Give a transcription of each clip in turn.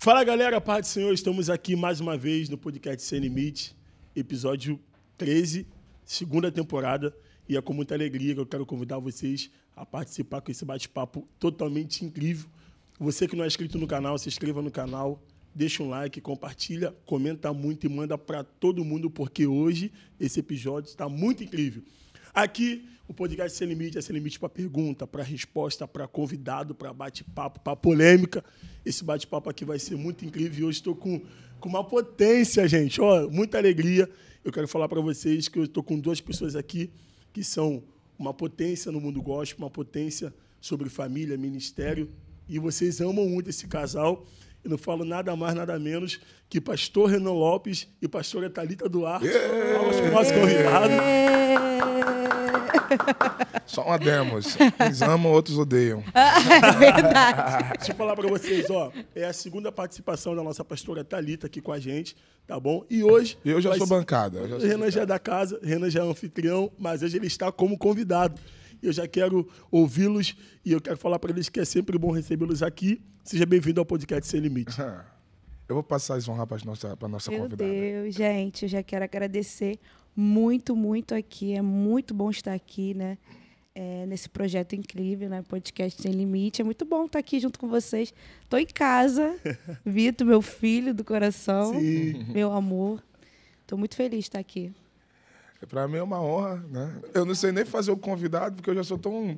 Fala, galera, paz do Senhor. Estamos aqui mais uma vez no podcast Sem Limite, episódio 13, segunda temporada. E é com muita alegria que eu quero convidar vocês a participar com esse bate-papo totalmente incrível. Você que não é inscrito no canal, se inscreva no canal, deixa um like, compartilha, comenta muito e manda para todo mundo, porque hoje esse episódio está muito incrível. Aqui, o podcast Sem Limite é Sem Limite para pergunta, para resposta, para convidado, para bate-papo, para polêmica. Esse bate-papo aqui vai ser muito incrível e hoje estou com uma potência, gente. Ó, muita alegria. Eu quero falar para vocês que eu estou com duas pessoas aqui que são uma potência no mundo gospel, uma potência sobre família, ministério. E vocês amam muito esse casal. Eu não falo nada mais, nada menos que pastor Renan Lopes e pastora Thalita Duarte. Vamos para o nosso convidado. Só uma demos. Uns amam, outros odeiam. Verdade. Deixa eu falar para vocês, ó. É a segunda participação da nossa pastora Thalita aqui com a gente, tá bom? E hoje... Eu já vai sou ser- bancada. O Renan já é da casa, Renan já é anfitrião, mas hoje ele está como convidado. Eu já quero ouvi-los e eu quero falar para eles que é sempre bom recebê-los aqui. Seja bem-vindo ao podcast Sem Limite. Eu vou passar as honras para nossa Meu convidada. Deus, gente, eu já quero agradecer muito, muito aqui. É muito bom estar aqui, né? Nesse projeto incrível, né? Podcast Sem Limite. É muito bom estar aqui junto com vocês. Estou em casa. Vitor, meu filho do coração. Sim. Meu amor. Estou muito feliz de estar aqui. Para mim é uma honra, né? Eu não sei nem fazer o convidado, porque eu já sou tão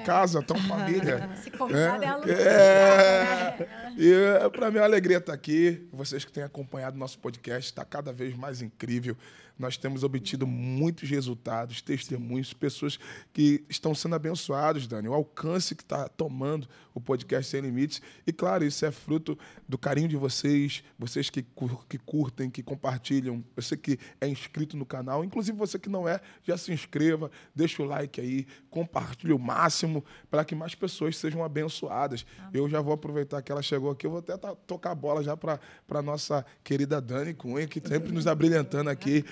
casa, tão família. Se convidado é a Luísa. E para mim é uma alegria estar aqui. Vocês que têm acompanhado nosso podcast, está cada vez mais incrível. Nós temos obtido muitos resultados, testemunhos, pessoas que estão sendo abençoadas, Dani. O alcance que está tomando o podcast Sem Limites. E, claro, isso é fruto do carinho de vocês, vocês que curtem, que compartilham, você que é inscrito no canal. Inclusive, você que não é, já se inscreva, deixa o like aí, compartilhe o máximo para que mais pessoas sejam abençoadas. Eu já vou aproveitar que ela chegou aqui, eu vou até tocar a bola já para a nossa querida Dani Cunha, que sempre nos abrilhantando aqui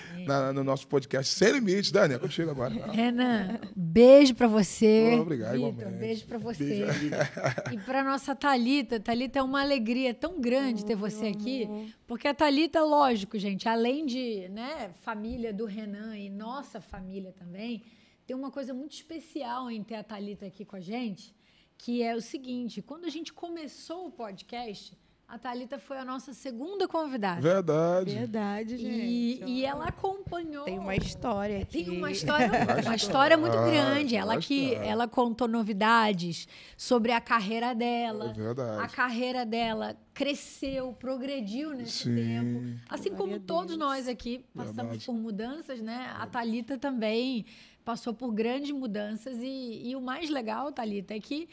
no nosso podcast Sem Limites. Dani, é contigo agora. Renan, beijo pra você. Obrigado, Vitor, igualmente. beijo pra você. Beijo, amiga. E pra nossa Thalita. Thalita, é uma alegria tão grande ter você aqui, porque a Thalita, lógico, gente, além de, né, família do Renan e nossa família também, tem uma coisa muito especial em ter a Thalita aqui com a gente, que é o seguinte: quando a gente começou o podcast, a Thalita foi a nossa segunda convidada. Verdade. Verdade, gente. E ela acompanhou. Tem uma história aqui. Tem uma história muito grande. bastante. Ela contou novidades sobre a carreira dela. É verdade. A carreira dela cresceu, progrediu nesse Sim. tempo. Assim Glória como a todos Deus. nós aqui passamos Verdade. por mudanças, né? A Thalita também passou por grandes mudanças. E o mais legal, Thalita, é que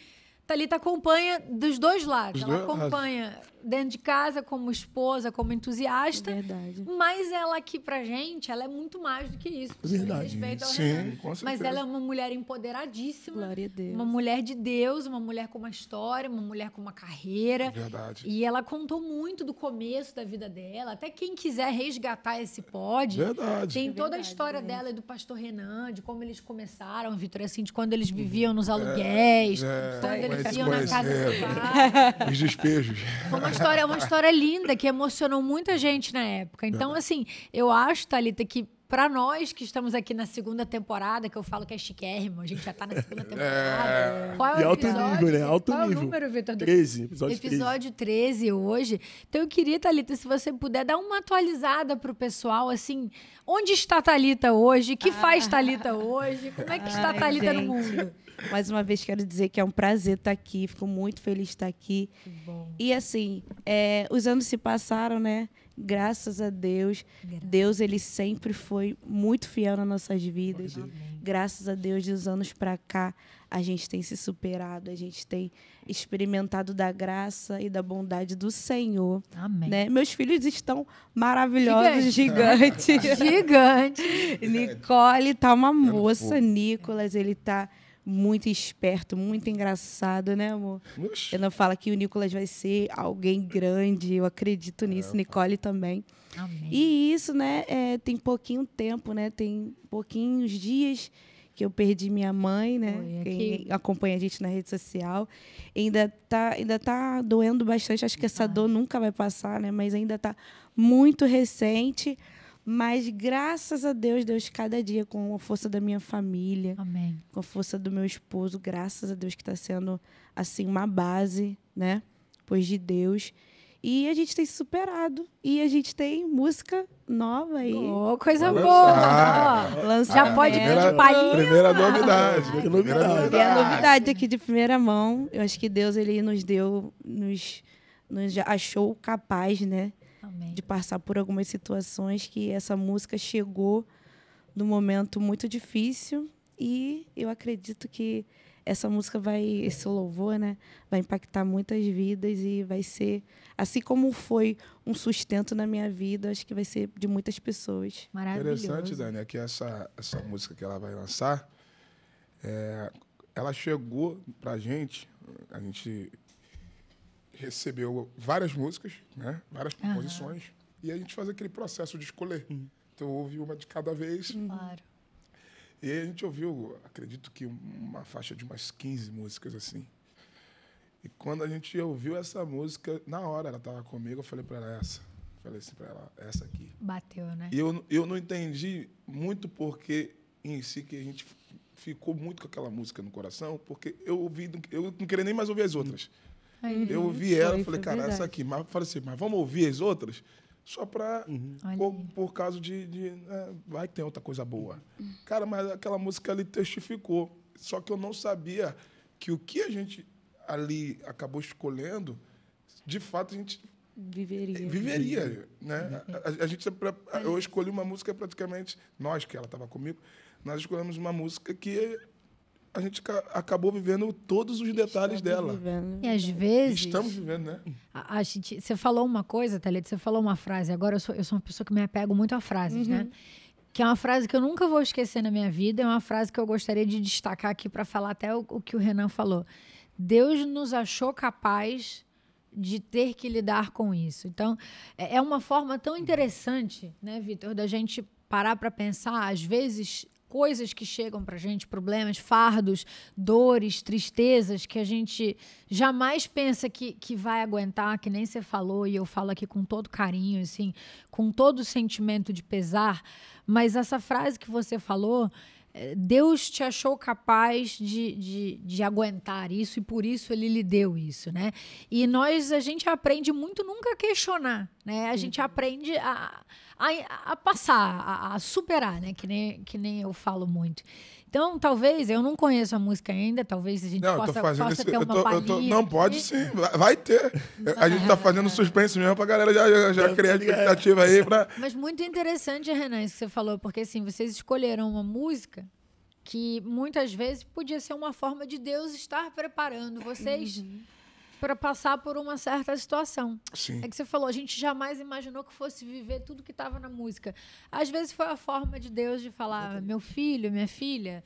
Thalita acompanha dos dois lados. Dos Ela dois lados. acompanha dentro de casa como esposa, como entusiasta. Verdade. Mas ela aqui pra gente, ela é muito mais do que isso. Com todo Verdade. respeito ao Sim, Renan. com certeza. Mas ela é uma mulher empoderadíssima. Glória a Deus. Uma mulher de Deus, uma mulher com uma história, uma mulher com uma carreira. Verdade. E ela contou muito do começo da vida dela. Até quem quiser resgatar esse pode. Verdade. Tem toda a verdade, história gente. dela e do pastor Renan, de como eles começaram, Vitor, assim, de quando eles viviam nos aluguéis, quando eles iam na casa do pai. Os despejos. Foi uma história linda que emocionou muita gente na época. Então, assim, eu acho, Thalita, que para nós que estamos aqui na segunda temporada, que eu falo que é chiquérrimo, a gente já tá na segunda temporada. Qual é E o alto episódio? nível, né? Alto Qual é nível. o número, Vitor? 13, episódio 13. Episódio 13 hoje. Então, eu queria, Thalita, se você puder dar uma atualizada pro pessoal, assim, onde está a Thalita hoje? O que faz Thalita hoje? Como é que está a Ai, Thalita no gente. mundo? Mais uma vez quero dizer que é um prazer estar aqui. Fico muito feliz de estar aqui. Bom. E assim, os anos se passaram, né? Graças a Deus. Deus, ele sempre foi muito fiel nas nossas vidas. Graças a Deus, de uns anos para cá, a gente tem se superado, a gente tem experimentado da graça e da bondade do Senhor. Amém. Né? Meus filhos estão maravilhosos, Gigante. gigantes. Gigante. Nicole tá uma fofo. moça, Nicolas, ele tá muito esperto, muito engraçado, né, amor? Oxi. Eu não falo que o Nicolas vai ser alguém grande, eu acredito nisso, Nicole também. Amém. E isso, né, tem pouquinho tempo, né, tem pouquinhos dias que eu perdi minha mãe, né? Foi, Quem acompanha a gente na rede social. Ainda tá doendo bastante. Acho que essa dor nunca vai passar, né? Mas ainda tá muito recente. Mas, graças a Deus, cada dia, com a força da minha família, Amém. com a força do meu esposo, graças a Deus que está sendo, assim, uma base, né? Pois de Deus. E a gente tem se superado. E a gente tem música nova aí. Oh, coisa Olha boa! só. Ó, Lançamento. já pode pedir palhinha? Primeira novidade. Primeira Primeira novidade. É a novidade aqui de primeira mão. Eu acho que Deus ele nos achou capaz, né, Amém. de passar por algumas situações que essa música chegou num momento muito difícil e eu acredito que essa música esse louvor, né, vai impactar muitas vidas e vai ser, assim como foi um sustento na minha vida, acho que vai ser de muitas pessoas. Maravilhoso. Interessante, Dani, é que essa música que ela vai lançar, ela chegou pra gente, a gente recebeu várias músicas, né? Várias composições, e a gente faz aquele processo de escolher. Então, ouve uma de cada vez. Claro. E aí a gente ouviu, acredito que uma faixa de umas 15 músicas, assim. E quando a gente ouviu essa música, na hora ela estava comigo, eu falei para ela essa. Falei assim para ela, essa aqui. Bateu, né? E eu não entendi muito porque em si que a gente ficou muito com aquela música no coração, porque eu não queria nem mais ouvir as outras. Eu ouvi ela e falei, cara, verdade. essa aqui. Mas eu falei assim, mas vamos ouvir as outras? Só para Olha por causa de vai ter outra coisa boa. Cara, mas aquela música ali testificou. Só que eu não sabia que o que a gente ali acabou escolhendo, de fato, a gente viveria, né? Eu escolhi uma música praticamente, nós, que ela estava comigo, nós escolhemos uma música que a gente acabou vivendo todos os detalhes dela. E às vezes... Estamos vivendo, né? Você falou uma coisa, Thalita, você falou uma frase. Agora eu sou uma pessoa que me apego muito a frases, né? Que é uma frase que eu nunca vou esquecer na minha vida. É uma frase que eu gostaria de destacar aqui para falar até o que o Renan falou. Deus nos achou capaz de ter que lidar com isso. Então, é uma forma tão interessante, né, Vitor, da gente parar para pensar, às vezes, coisas que chegam para a gente, problemas, fardos, dores, tristezas, que a gente jamais pensa que vai aguentar, que nem você falou, e eu falo aqui com todo carinho, assim, com todo o sentimento de pesar, mas essa frase que você falou, Deus te achou capaz de aguentar isso e por isso ele lhe deu isso, né? E a gente aprende muito nunca a questionar, né? A gente aprende a passar, a superar, né? Que nem eu falo muito. Então, talvez, eu não conheço a música ainda, talvez a gente possa ter uma palhinha. Não, pode sim, vai ter. A gente tá fazendo suspense mesmo pra galera já criar expectativa aí. Mas muito interessante, Renan, isso que você falou, porque assim, vocês escolheram uma música que muitas vezes podia ser uma forma de Deus estar preparando vocês para passar por uma certa situação. Sim. É que você falou, a gente jamais imaginou que fosse viver tudo que estava na música. Às vezes foi a forma de Deus de falar, meu filho, minha filha,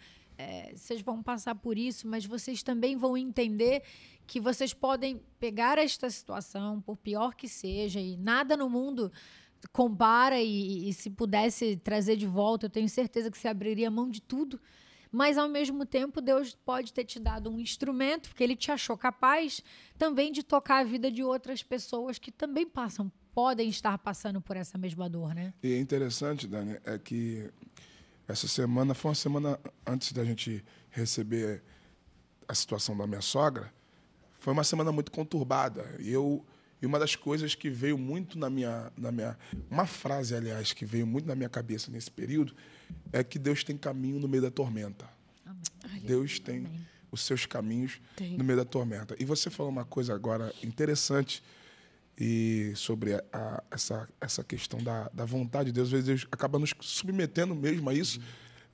vocês vão passar por isso, mas vocês também vão entender que vocês podem pegar esta situação, por pior que seja, e nada no mundo compara, e se pudesse trazer de volta, eu tenho certeza que você abriria mão de tudo. Mas, ao mesmo tempo, Deus pode ter te dado um instrumento, porque Ele te achou capaz também de tocar a vida de outras pessoas que também podem estar passando por essa mesma dor, né? E é interessante, Dani, é que essa semana foi uma semana antes da gente receber a situação da minha sogra, foi uma semana muito conturbada. E uma das coisas que veio muito na minha... Uma frase, aliás, que veio muito na minha cabeça nesse período, é que Deus tem caminho no meio da tormenta. Amém. Deus tem os seus caminhos no meio da tormenta. E você falou uma coisa agora interessante sobre essa questão da vontade de Deus. Às vezes Deus acaba nos submetendo mesmo a isso.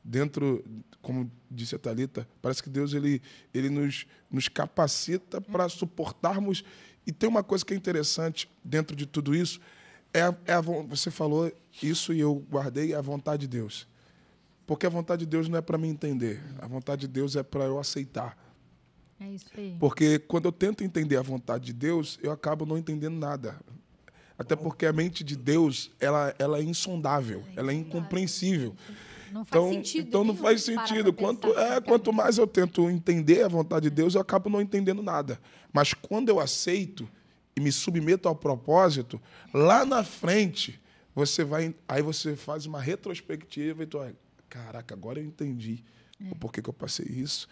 Dentro, como disse a Thalita, parece que Deus ele nos capacita para suportarmos. E tem uma coisa que é interessante dentro de tudo isso, você falou isso e eu guardei, a vontade de Deus. Porque a vontade de Deus não é para mim entender, a vontade de Deus é para eu aceitar. É isso aí. Porque quando eu tento entender a vontade de Deus, eu acabo não entendendo nada. Até porque a mente de Deus ela é insondável, ela é incompreensível. Não faz sentido. Então não faz sentido. Quanto mais eu tento entender a vontade de Deus, eu acabo não entendendo nada. Mas quando eu aceito e me submeto ao propósito, lá na frente, aí você faz uma retrospectiva e tu olha, caraca, agora eu entendi o porquê que eu passei isso.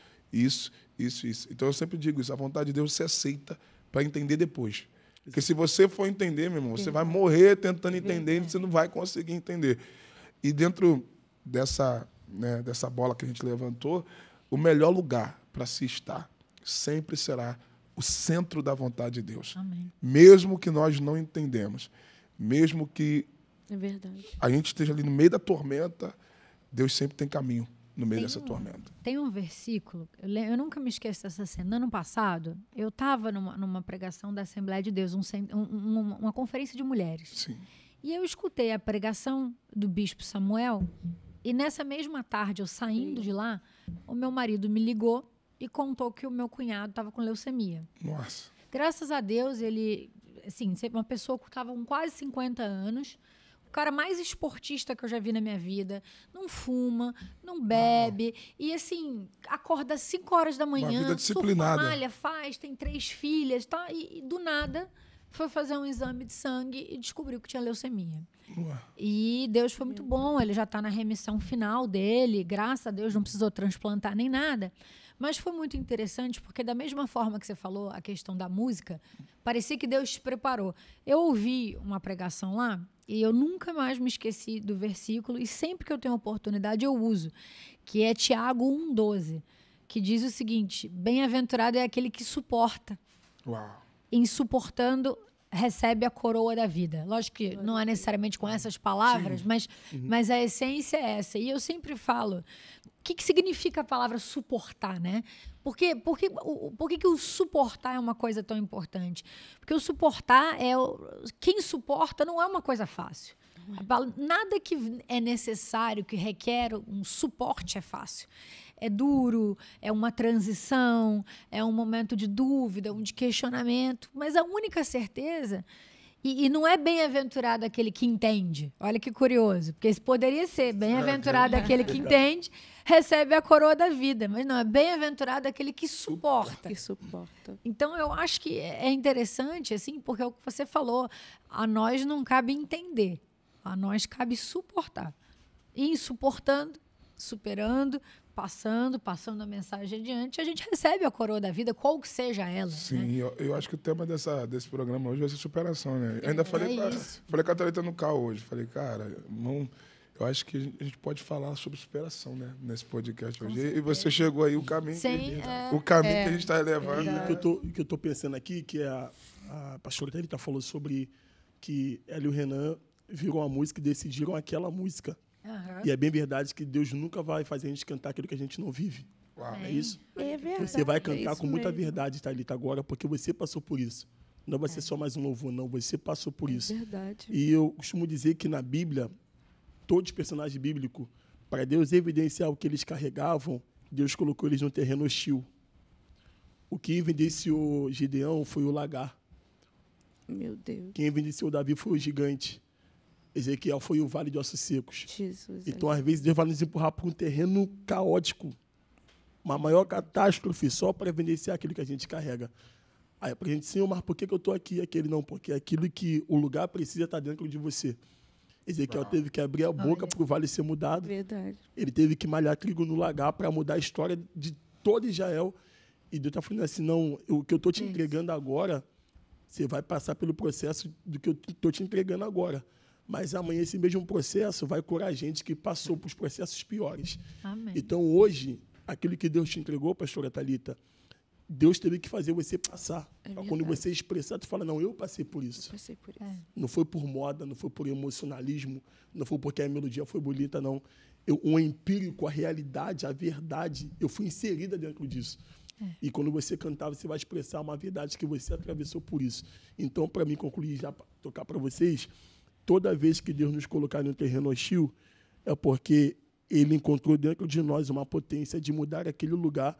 Então eu sempre digo isso, a vontade de Deus você aceita para entender depois. Porque se você for entender, meu irmão, você vai morrer tentando entender e você não vai conseguir entender. E dentro dessa bola que a gente levantou, o melhor lugar para se estar sempre será o centro da vontade de Deus. Amém. Mesmo que nós não entendemos, mesmo que a gente esteja ali no meio da tormenta, Deus sempre tem caminho no meio dessa tormenta. Tem um versículo, eu nunca me esqueço dessa cena. Ano passado, eu estava numa pregação da Assembleia de Deus, uma conferência de mulheres. Sim. E eu escutei a pregação do bispo Samuel, e nessa mesma tarde, eu saindo de lá, o meu marido me ligou e contou que o meu cunhado estava com leucemia. Nossa. Graças a Deus, ele, assim, uma pessoa que estava com quase 50 anos, o cara mais esportista que eu já vi na minha vida, não fuma, não bebe, e assim, acorda às 5 horas da manhã, uma vida disciplinada, malha, tem 3 filhas, tá? E do nada foi fazer um exame de sangue e descobriu que tinha leucemia. E Deus foi muito bom, ele já está na remissão final dele, graças a Deus não precisou transplantar nem nada. Mas foi muito interessante, porque da mesma forma que você falou a questão da música, parecia que Deus te preparou. Eu ouvi uma pregação lá, e eu nunca mais me esqueci do versículo, e sempre que eu tenho oportunidade eu uso, que é Tiago 1,12, que diz o seguinte: bem-aventurado é aquele que suporta. Uau. Em suportando, recebe a coroa da vida. Lógico que não é necessariamente com essas palavras, mas a essência é essa. E eu sempre falo, o que significa a palavra suportar, né? Por que o suportar é uma coisa tão importante? Porque o suportar quem suporta não é uma coisa fácil. Nada que é necessário, que requer um suporte é fácil. É duro, é uma transição, é um momento de dúvida, de questionamento. Mas a única certeza, e não é bem-aventurado aquele que entende. Olha que curioso, porque isso poderia ser bem-aventurado aquele que entende, recebe a coroa da vida. Mas não, é bem-aventurado aquele que suporta. Então, eu acho que é interessante, assim, porque é o que você falou, a nós não cabe entender, a nós cabe suportar. E suportando, superando, passando a mensagem adiante, a gente recebe a coroa da vida, qual que seja ela. Sim, né? eu acho que o tema desse programa hoje vai ser superação, né? Eu ainda falei com a Thalita no carro hoje, falei, cara, irmão, eu acho que a gente pode falar sobre superação, né? Nesse podcast hoje. E você chegou aí, o caminho, que a gente está levando. O que eu estou pensando aqui, que a pastora Thalita falou sobre que ela e o Renan viram a música e decidiram aquela música. Uhum. E é bem verdade que Deus nunca vai fazer a gente cantar aquilo que a gente não vive. Uau. É isso? É verdade. Você vai cantar com muita verdade, Thalita, agora, porque você passou por isso. Não vai ser só mais um louvor, não. Você passou por isso. É verdade. E eu costumo dizer que na Bíblia, todos os personagens bíblicos, para Deus evidenciar o que eles carregavam, Deus colocou eles num terreno hostil. O que evidenciou Gideão foi o lagar. Meu Deus. Quem evidenciou Davi foi o gigante. Ezequiel foi o vale de ossos secos. Jesus. Então, às vezes, Deus vai nos empurrar para um terreno caótico, uma maior catástrofe, só para evidenciar aquilo que a gente carrega. Aí, para a gente, Senhor, mas por que eu estou aqui? Aquele não, porque aquilo que o lugar precisa estar dentro de você. Ezequiel teve que abrir a boca para o vale ser mudado. Verdade. Ele teve que malhar trigo no lagar para mudar a história de todo Israel. E Deus está falando assim, não, o que eu estou te entregando agora, você vai passar pelo processo do que eu estou te entregando agora. Mas amanhã esse mesmo processo vai curar gente que passou por processos piores. Amém. Então, hoje, aquilo que Deus te entregou, pastora Thalita, Deus teve que fazer você passar. Quando você expressar, tu fala, não, eu passei por isso. Passei por isso. Não foi por moda, não foi por emocionalismo, não foi porque a melodia foi bonita, não. O empírico, a realidade, a verdade, eu fui inserida dentro disso. E quando você cantar, você vai expressar uma verdade que você atravessou por isso. Então, para mim concluir, já tocar para vocês, toda vez que Deus nos colocar em um terreno hostil, é porque Ele encontrou dentro de nós uma potência de mudar aquele lugar,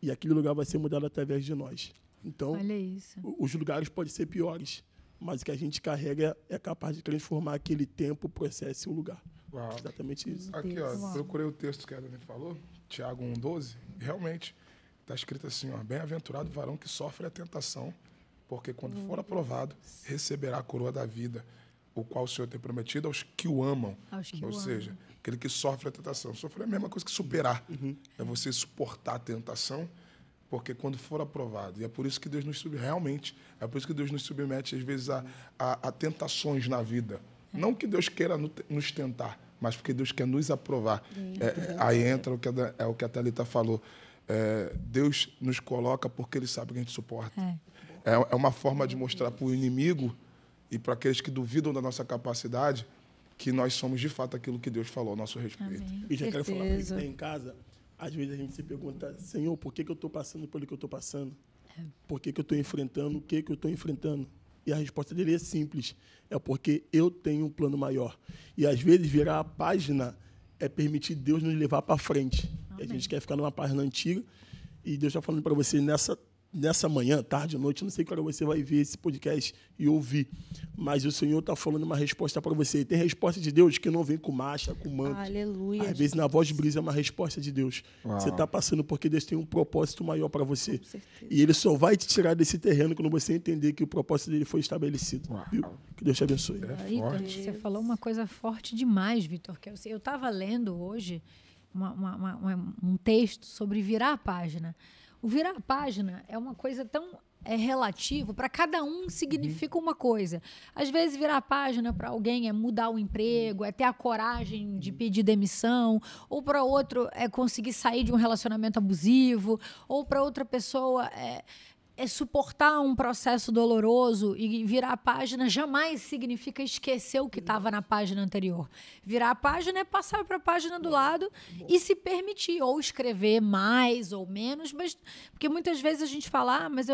e aquele lugar vai ser mudado através de nós. Então, olha isso. Os lugares podem ser piores, mas o que a gente carrega é capaz de transformar aquele tempo, o processo e o lugar. Uau. Exatamente isso. Aqui, ó, procurei o texto que a Dani falou, Tiago 1,12. Realmente, está escrito assim, ó, bem-aventurado o varão que sofre a tentação, porque quando for aprovado, receberá a coroa da vida, o qual o Senhor tem prometido aos que o amam. Ou seja, aquele que sofre a tentação. Sofrer é a mesma coisa que superar. É você suportar a tentação, porque quando for aprovado. E é por isso que Deus nos submete, realmente, é por isso que Deus nos submete, às vezes, a tentações na vida. Não que Deus queira nos tentar, mas porque Deus quer nos aprovar. Aí entra o que a Thalita falou. Deus nos coloca porque Ele sabe que a gente suporta. É uma forma de mostrar para o inimigo e para aqueles que duvidam da nossa capacidade que nós somos, de fato, aquilo que Deus falou a nosso respeito. Amém. E já quero falar para quem está em casa, às vezes a gente se pergunta, Senhor, por que eu estou passando pelo que eu estou passando? Por que eu estou enfrentando o que eu estou enfrentando? E a resposta dele é simples, é porque eu tenho um plano maior. E às vezes virar a página é permitir Deus nos levar para frente. A gente quer ficar numa página antiga e Deus está falando para você nessa manhã, tarde, noite, não sei que hora você vai ver esse podcast e ouvir, mas o Senhor está falando uma resposta para você. E tem resposta de Deus que não vem com marcha, com manto. Aleluia. Às vezes, na voz de brisa, é uma resposta de Deus. Uau. Você está passando porque Deus tem um propósito maior para você. Com certeza. E Ele só vai te tirar desse terreno quando você entender que o propósito dele foi estabelecido. Viu? Que Deus te abençoe. Vitor, forte. você falou uma coisa forte demais, Vitor. Que eu estava lendo hoje um texto sobre virar a página. O virar a página é uma coisa tão relativo, para cada um significa uma coisa. Às vezes, virar a página para alguém é mudar o emprego, é ter a coragem de pedir demissão, ou para outro é conseguir sair de um relacionamento abusivo, ou para outra pessoa é suportar um processo doloroso. E virar a página jamais significa esquecer o que estava na página anterior. Virar a página é passar para a página do lado e se permitir, ou escrever mais ou menos, mas porque muitas vezes a gente fala, mas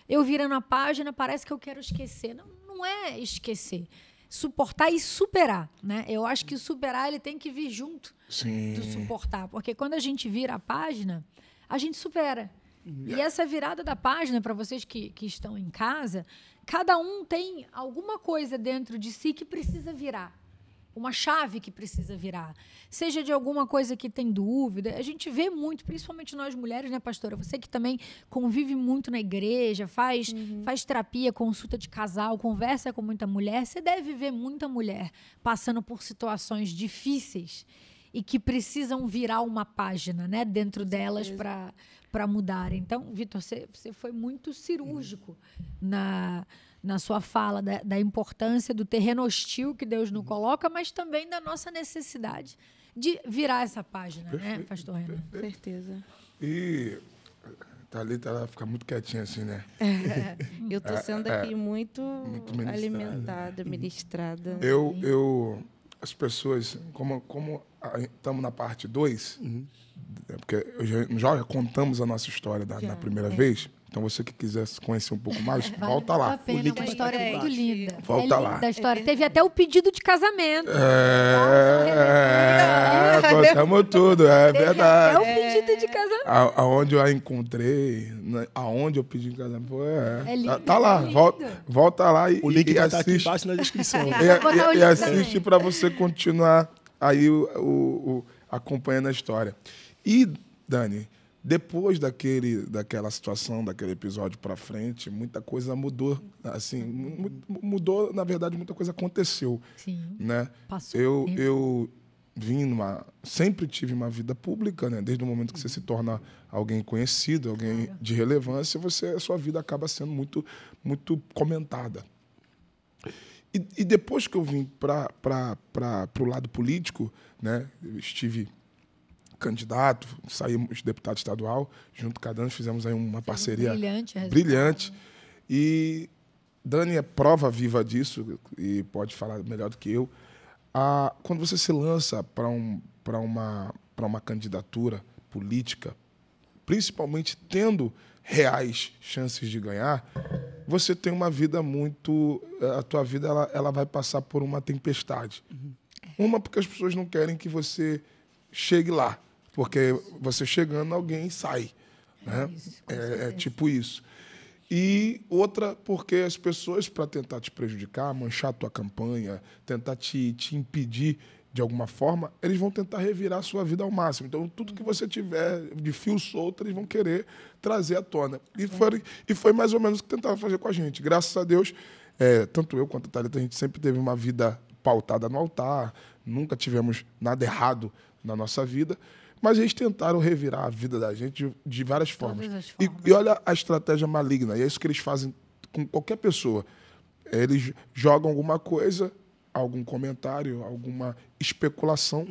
eu virando a página, parece que eu quero esquecer. Não é esquecer. Suportar e superar, né? Eu acho que o superar ele tem que vir junto do suportar, porque quando a gente vira a página, a gente supera. E essa virada da página, para vocês que estão em casa, cada um tem alguma coisa dentro de si que precisa virar. Uma chave que precisa virar. Seja de alguma coisa que tem dúvida. A gente vê muito, principalmente nós mulheres, né, pastora? Você que também convive muito na igreja, faz terapia, consulta de casal, conversa com muita mulher. Você deve ver muita mulher passando por situações difíceis e que precisam virar uma página, né, dentro delas para mudar. Então, Vitor, você foi muito cirúrgico na sua fala da importância do terreno hostil que Deus nos coloca, mas também da nossa necessidade de virar essa página, né, pastor Renan? Com certeza. E Thalita, ela fica muito quietinha assim, né? Eu estou sendo aqui muito alimentada, ministrada. As pessoas, como estamos na parte 2, porque já contamos a nossa história na primeira vez, então você que quiser conhecer um pouco mais, volta lá. Vale a pena, uma história muito linda. Volta lá. Da história. Teve até o pedido de casamento. Contamos tudo, é verdade. É o pedido de casamento. Aonde eu a encontrei, aonde eu pedi em casamento, É lindo, tá lá, é lindo. volta lá O link vai estar aqui assiste. embaixo na descrição. botar o link E assiste também. para você continuar aí acompanhando a história. E, Dani, depois daquela situação, daquele episódio para frente, muita coisa mudou. Assim, mudou, na verdade, muita coisa aconteceu. Sim. Né? Passou. Eu sempre tive uma vida pública, né? Desde o momento que você se torna alguém conhecido, alguém de relevância, a sua vida acaba sendo muito, muito comentada. E depois que eu vim para o lado político, né? Eu estive candidato, saímos deputado estadual, junto com a Dani, fizemos aí uma parceria brilhante. E Dani é prova viva disso e pode falar melhor do que eu. Quando você se lança para uma candidatura política, principalmente tendo reais chances de ganhar, você tem uma vida a tua vida ela vai passar por uma tempestade. Uma, porque as pessoas não querem que você chegue lá, porque você chegando, alguém sai. Né? É tipo isso. E outra, porque as pessoas, para tentar te prejudicar, manchar a tua campanha, tentar te impedir de alguma forma, eles vão tentar revirar a sua vida ao máximo. Então, tudo que você tiver de fio solto, eles vão querer trazer à tona. E foi mais ou menos o que tentaram fazer com a gente. Graças a Deus, tanto eu quanto a Thalita, a gente sempre teve uma vida pautada no altar, nunca tivemos nada errado na nossa vida, mas eles tentaram revirar a vida da gente de várias formas. E olha a estratégia maligna, e é isso que eles fazem com qualquer pessoa. Eles jogam alguma coisa, algum comentário, alguma especulação,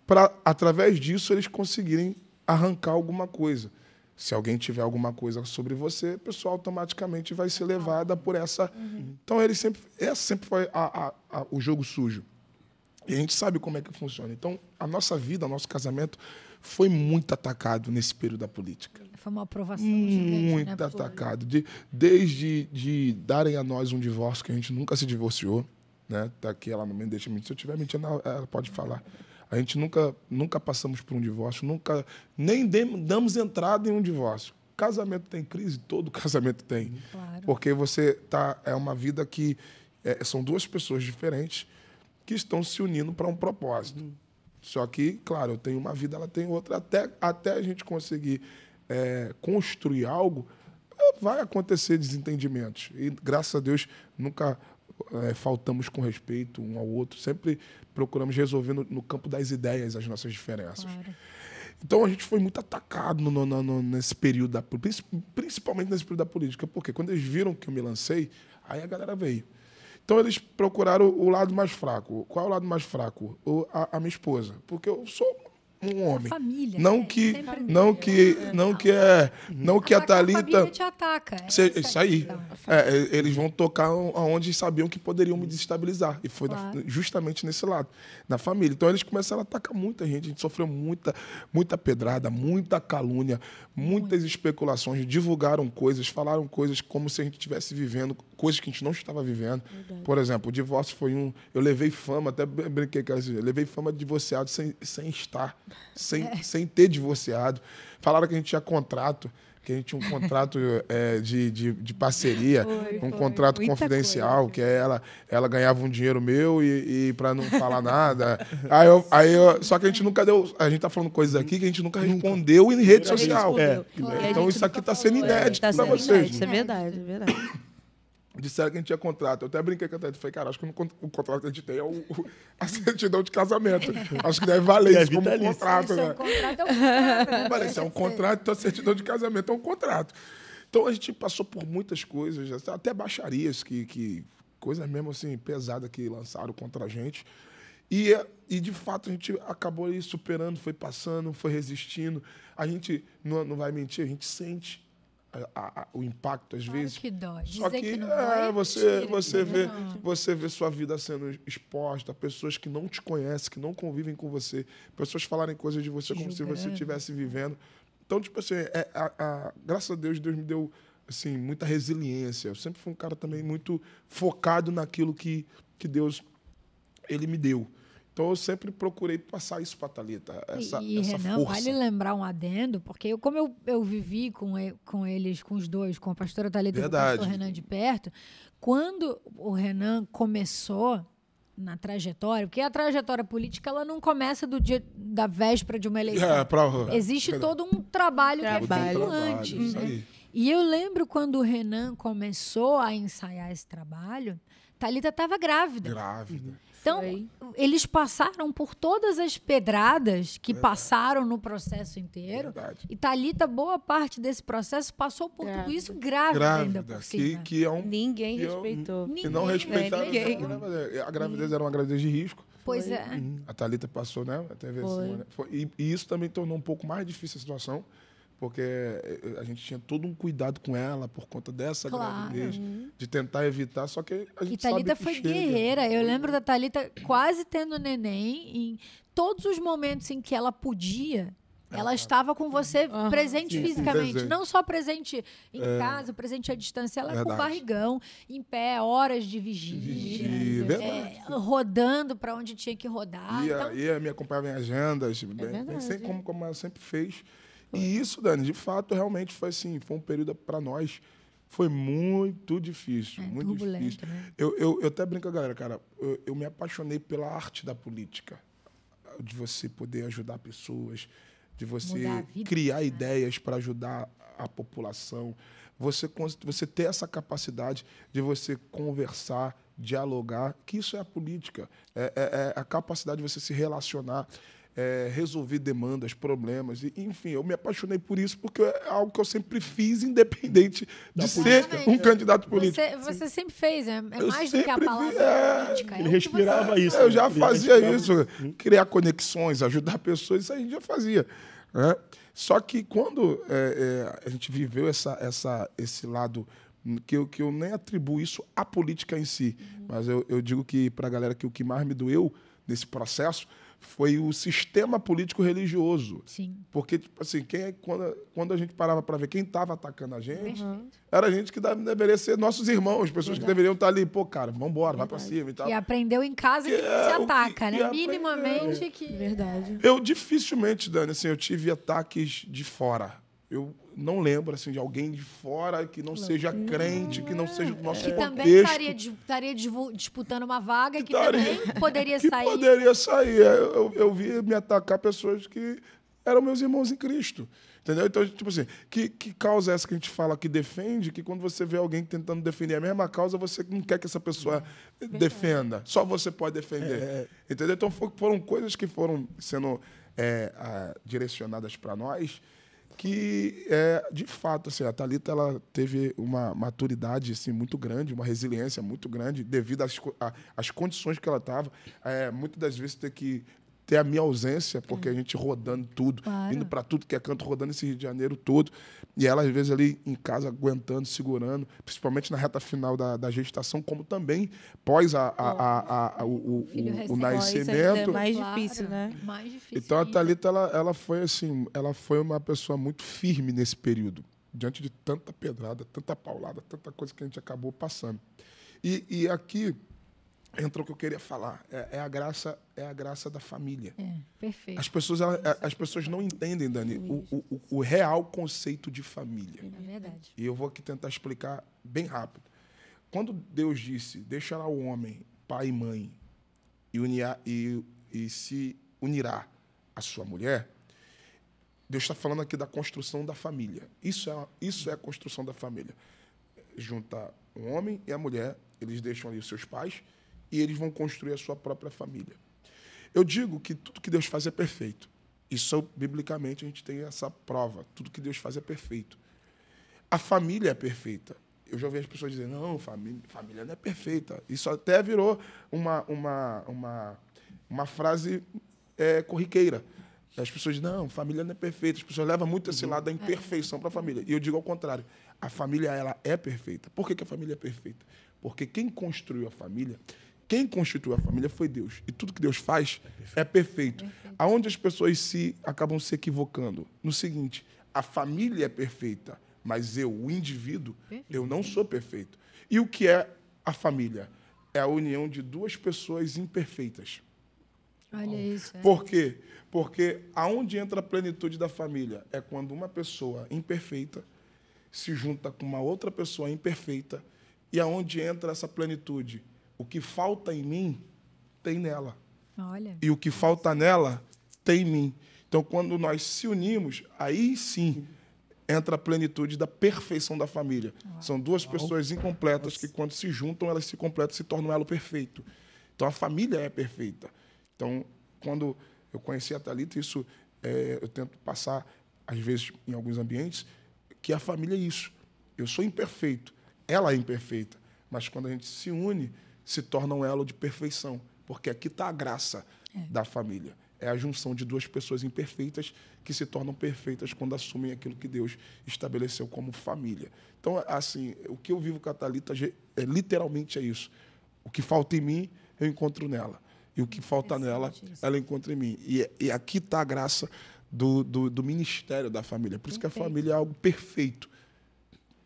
para, através disso, eles conseguirem arrancar alguma coisa. Se alguém tiver alguma coisa sobre você, a pessoa automaticamente vai ser levada por essa... Então, essa sempre foi o jogo sujo. E a gente sabe como é que funciona. Então, a nossa vida, o nosso casamento, foi muito atacado nesse período da política. Foi uma aprovação gigante, muito atacado. Desde darem a nós um divórcio, que a gente nunca se divorciou, né? Tá aqui, ela não me deixa mentir. Se eu estiver mentindo, ela pode falar. A gente nunca passamos por um divórcio, nem damos entrada em um divórcio. Casamento tem crise? Todo casamento tem. Claro. Porque é uma vida que são duas pessoas diferentes que estão se unindo para um propósito. Só que, claro, eu tenho uma vida, ela tem outra. Até a gente conseguir construir algo, vai acontecer desentendimentos. E, graças a Deus, nunca faltamos com respeito um ao outro. Sempre procuramos resolver no campo das ideias as nossas diferenças. Claro. Então, a gente foi muito atacado nesse período, principalmente nesse período da política. Porque quando eles viram que eu me lancei, aí a galera veio. Então, eles procuraram o lado mais fraco. Qual é o lado mais fraco? A minha esposa. Porque eu sou um homem. Família. Não que a Thalita... A família te ataca. Isso aí. Eles vão tocar aonde sabiam que poderiam me desestabilizar. E foi justamente nesse lado, na família. Então, eles começaram a atacar muita gente. A gente sofreu muita pedrada, muita calúnia, muitas especulações. Divulgaram coisas, falaram coisas como se a gente estivesse vivendo coisas que a gente não estava vivendo. Verdade. Por exemplo, o divórcio foi eu levei fama, até brinquei com eu levei fama de divorciado sem ter divorciado. Falaram que a gente tinha contrato, que a gente tinha um contrato de parceria, um contrato confidencial, coisa. Que ela ganhava um dinheiro meu e para não falar nada. Só que a gente nunca deu... A gente tá falando coisas aqui que a gente nunca respondeu em rede social. Então isso aqui está sendo inédito para vocês. Isso é verdade, é verdade. Disseram que a gente tinha contrato. Eu até brinquei com a Thalita. Falei, cara, acho que o contrato que a gente tem é a certidão de casamento. Acho que deve valer isso como um contrato. Né? Contrato é um contrato. Né? Parece, é um contrato, então a certidão de casamento é um contrato. Então a gente passou por muitas coisas, até baixarias, coisas mesmo assim, pesadas que lançaram contra a gente. E de fato, a gente acabou aí superando, foi passando, foi resistindo. A gente, não vai mentir, a gente sente o impacto às vezes. Que dói. Só que não dói, você vê sua vida sendo exposta, pessoas que não te conhecem, que não convivem com você, pessoas falarem coisas de você como se você estivesse vivendo. Então, tipo assim, graças a Deus me deu assim, muita resiliência. Eu sempre fui um cara também muito focado naquilo que Deus ele me deu. Então, eu sempre procurei passar isso para a Thalita, essa Renan, força. Vale lembrar um adendo, porque como eu vivi com eles, com os dois, com a pastora Thalita e com o pastor Renan de perto, quando o Renan começou na trajetória, porque a trajetória política ela não começa do dia da véspera de uma eleição. Existe todo um trabalho que é feito antes. Né? E eu lembro quando o Renan começou a ensaiar esse trabalho, Thalita estava grávida. Então, eles passaram por todas as pedradas que passaram no processo inteiro. E Thalita, boa parte desse processo, passou por tudo isso grávida ainda por cima. Ninguém respeitou. Que não respeitaram. A gravidez era uma gravidez de risco. Pois é. A Thalita passou, né? E isso também tornou um pouco mais difícil a situação, porque a gente tinha todo um cuidado com ela por conta dessa gravidez, de tentar evitar, só que a gente Thalita sabe que foi guerreira. Eu lembro da Thalita quase tendo neném, em todos os momentos em que ela podia, ela estava com você presente fisicamente. Presente. Não só presente em casa, presente à distância, ela com barrigão, em pé, horas de vigília. Rodando para onde tinha que rodar. Ia me acompanhava em agendas, bem como ela sempre fez. E isso, Dani, de fato, realmente foi assim, foi um período para nós, foi muito difícil, muito difícil. Né? Eu até brinco com a galera, cara, eu me apaixonei pela arte da política. de você poder ajudar pessoas, de você Mudar a vida, criar ideias para ajudar a população, você ter essa capacidade de você conversar, dialogar, que isso é a política, é a capacidade de você se relacionar, resolver demandas, problemas. Enfim, eu me apaixonei por isso porque é algo que eu sempre fiz, independente de ser um candidato político. Você sempre fez, é Eu mais do que a sempre palavra vi, política. Ele o que respirava você- isso. Eu já Ele fazia respirava isso, criar conexões, ajudar pessoas, isso a gente já fazia. Né? Só que quando a gente viveu esse lado que eu nem atribuo isso à política em si, mas eu digo que para a galera que o que mais me doeu nesse processo foi o sistema político religioso. Sim. Porque, tipo assim, quando a gente parava para ver quem estava atacando a gente, era gente que deveria ser nossos irmãos, pessoas que deveriam estar ali, pô, cara, vamos embora, vai para cima e tal. E aprendeu em casa que se o que- ataca, né? que Minimamente que... Verdade. Eu dificilmente, Dani, assim, eu tive ataques de fora. Eu não lembro assim, de alguém de fora que não seja crente, que não seja do nosso Que também contexto. estaria disputando uma vaga que Estaria- também poderia que sair. poderia sair. Eu vi me atacar pessoas que eram meus irmãos em Cristo. Entendeu? Então, tipo assim, que causa é essa que a gente fala que defende, que quando você vê alguém tentando defender a mesma causa, você não quer que essa pessoa defenda. Só você pode defender. Entendeu? Então, foram coisas que foram sendo direcionadas para nós que, de fato, assim, a Thalita ela teve uma maturidade assim, muito grande, uma resiliência muito grande, devido às condições que ela estava. Muitas das vezes ter a minha ausência, porque a gente rodando tudo, Claro. indo para tudo que é canto, rodando esse Rio de Janeiro todo. E ela, às vezes, ali em casa, aguentando, segurando, principalmente na reta final da gestação, como também pós Filho o recém- Isso nascimento. é mais Claro, difícil, né? Mais difícil. Então, a ainda. Thalita, ela foi assim, ela foi uma pessoa muito firme nesse período, diante de tanta pedrada, tanta paulada, tanta coisa que a gente acabou passando. E aqui entra o que eu queria falar, é a graça da família. Perfeito. As pessoas não entendem, Dani, o real conceito de família. É verdade. E eu vou aqui tentar explicar bem rápido. Quando Deus disse, deixará o homem, pai e mãe, e se unirá à sua mulher, Deus está falando aqui da construção da família. Isso é a construção da família. Junta o homem e a mulher, eles deixam ali os seus pais e eles vão construir a sua própria família. Eu digo que tudo que Deus faz é perfeito. Isso, biblicamente, a gente tem essa prova. Tudo que Deus faz é perfeito. A família é perfeita. Eu já ouvi as pessoas dizendo, não, família não é perfeita. Isso até virou uma frase corriqueira. As pessoas dizem, não, família não é perfeita. As pessoas levam muito esse lado da imperfeição para a família. E eu digo ao contrário. A família, ela é perfeita. Por que a família é perfeita? Porque quem constituiu a família foi Deus. E tudo que Deus faz é perfeito. Aonde as pessoas acabam se equivocando? No seguinte, a família é perfeita, mas eu, o indivíduo, eu não sou perfeito. E o que é a família? É a união de duas pessoas imperfeitas. Olha isso. Por quê? Porque aonde entra a plenitude da família? É quando uma pessoa imperfeita se junta com uma outra pessoa imperfeita. E aonde entra essa plenitude? O que falta em mim, tem nela. Olha. E o que falta nela, tem em mim. Então, quando nós se unimos, aí sim entra a plenitude da perfeição da família. São duas pessoas incompletas que, quando se juntam, elas se completam, se tornam um elo perfeito. Então, a família é perfeita. Então, quando eu conheci a Thalita, isso eu tento passar, às vezes, em alguns ambientes, que a família é isso. Eu sou imperfeito, ela é imperfeita. Mas, quando a gente se une, se torna um elo de perfeição. Porque aqui está a graça da família. É a junção de duas pessoas imperfeitas que se tornam perfeitas quando assumem aquilo que Deus estabeleceu como família. Então, assim, o que eu vivo com a Thalita literalmente é isso. O que falta em mim, eu encontro nela. E o que falta nela, ela encontra em mim. E aqui está a graça do ministério da família. Por isso que a família é algo perfeito.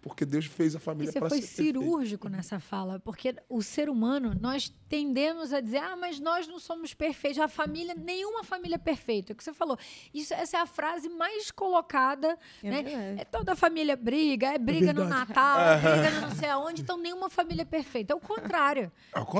porque Deus fez a família E você para ser foi cirúrgico nessa fala, porque o ser humano, nós tendemos a dizer, mas nós não somos perfeitos, a família, nenhuma família é perfeita. É o que você falou. Essa é a frase mais colocada, né? Toda família briga, briga no Natal, briga no não sei aonde, então nenhuma família é perfeita. É o contrário.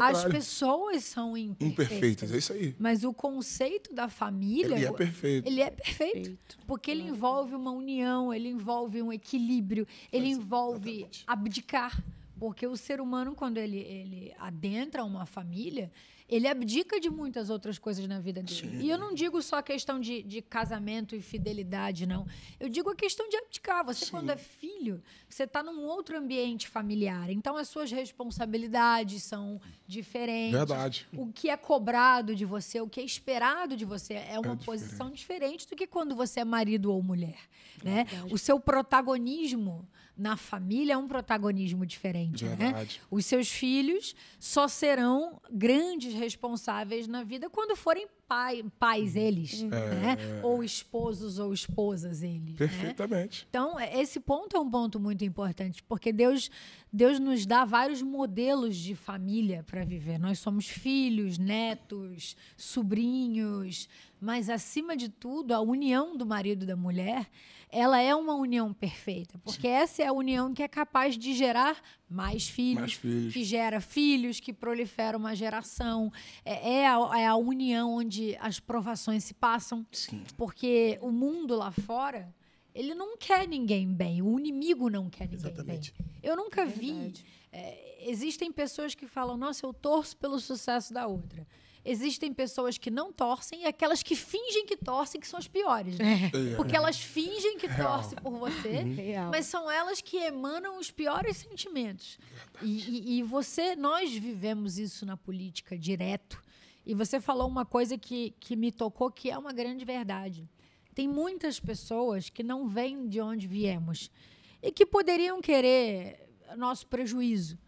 As pessoas são imperfeitas. É isso aí. Mas o conceito da família... Ele é perfeito. Ele é perfeito. Porque ele envolve uma união, ele envolve um equilíbrio, ele envolve abdicar. Porque o ser humano, quando ele adentra uma família, ele abdica de muitas outras coisas na vida dele. Sim. E eu não digo só a questão de casamento e fidelidade, não. Eu digo a questão de abdicar. Você, quando é filho, você está num outro ambiente familiar. Então, as suas responsabilidades são diferentes. Verdade. O que é cobrado de você, o que é esperado de você é uma posição diferente do que quando você é marido ou mulher. Né? O seu protagonismo na família é um protagonismo diferente. Né? Os seus filhos só serão grandes responsáveis na vida quando forem pais eles, né? Ou esposos ou esposas eles. Perfeitamente. Né? Então, esse ponto é um ponto muito importante, porque Deus nos dá vários modelos de família para viver. Nós somos filhos, netos, sobrinhos, mas, acima de tudo, a união do marido e da mulher, ela é uma união perfeita, porque essa é a união que é capaz de gerar mais filhos, que gera filhos, que prolifera uma geração. É a união onde as provações se passam, porque o mundo lá fora, ele não quer ninguém bem, o inimigo não quer ninguém bem. Eu nunca vi... existem pessoas que falam, nossa, eu torço pelo sucesso da outra. Existem pessoas que não torcem e aquelas que fingem que torcem, que são as piores. Né? Porque elas fingem que torcem por você, mas são elas que emanam os piores sentimentos. E nós vivemos isso na política direto. E você falou uma coisa que me tocou, que é uma grande verdade. Tem muitas pessoas que não vêm de onde viemos e que poderiam querer nosso prejuízo.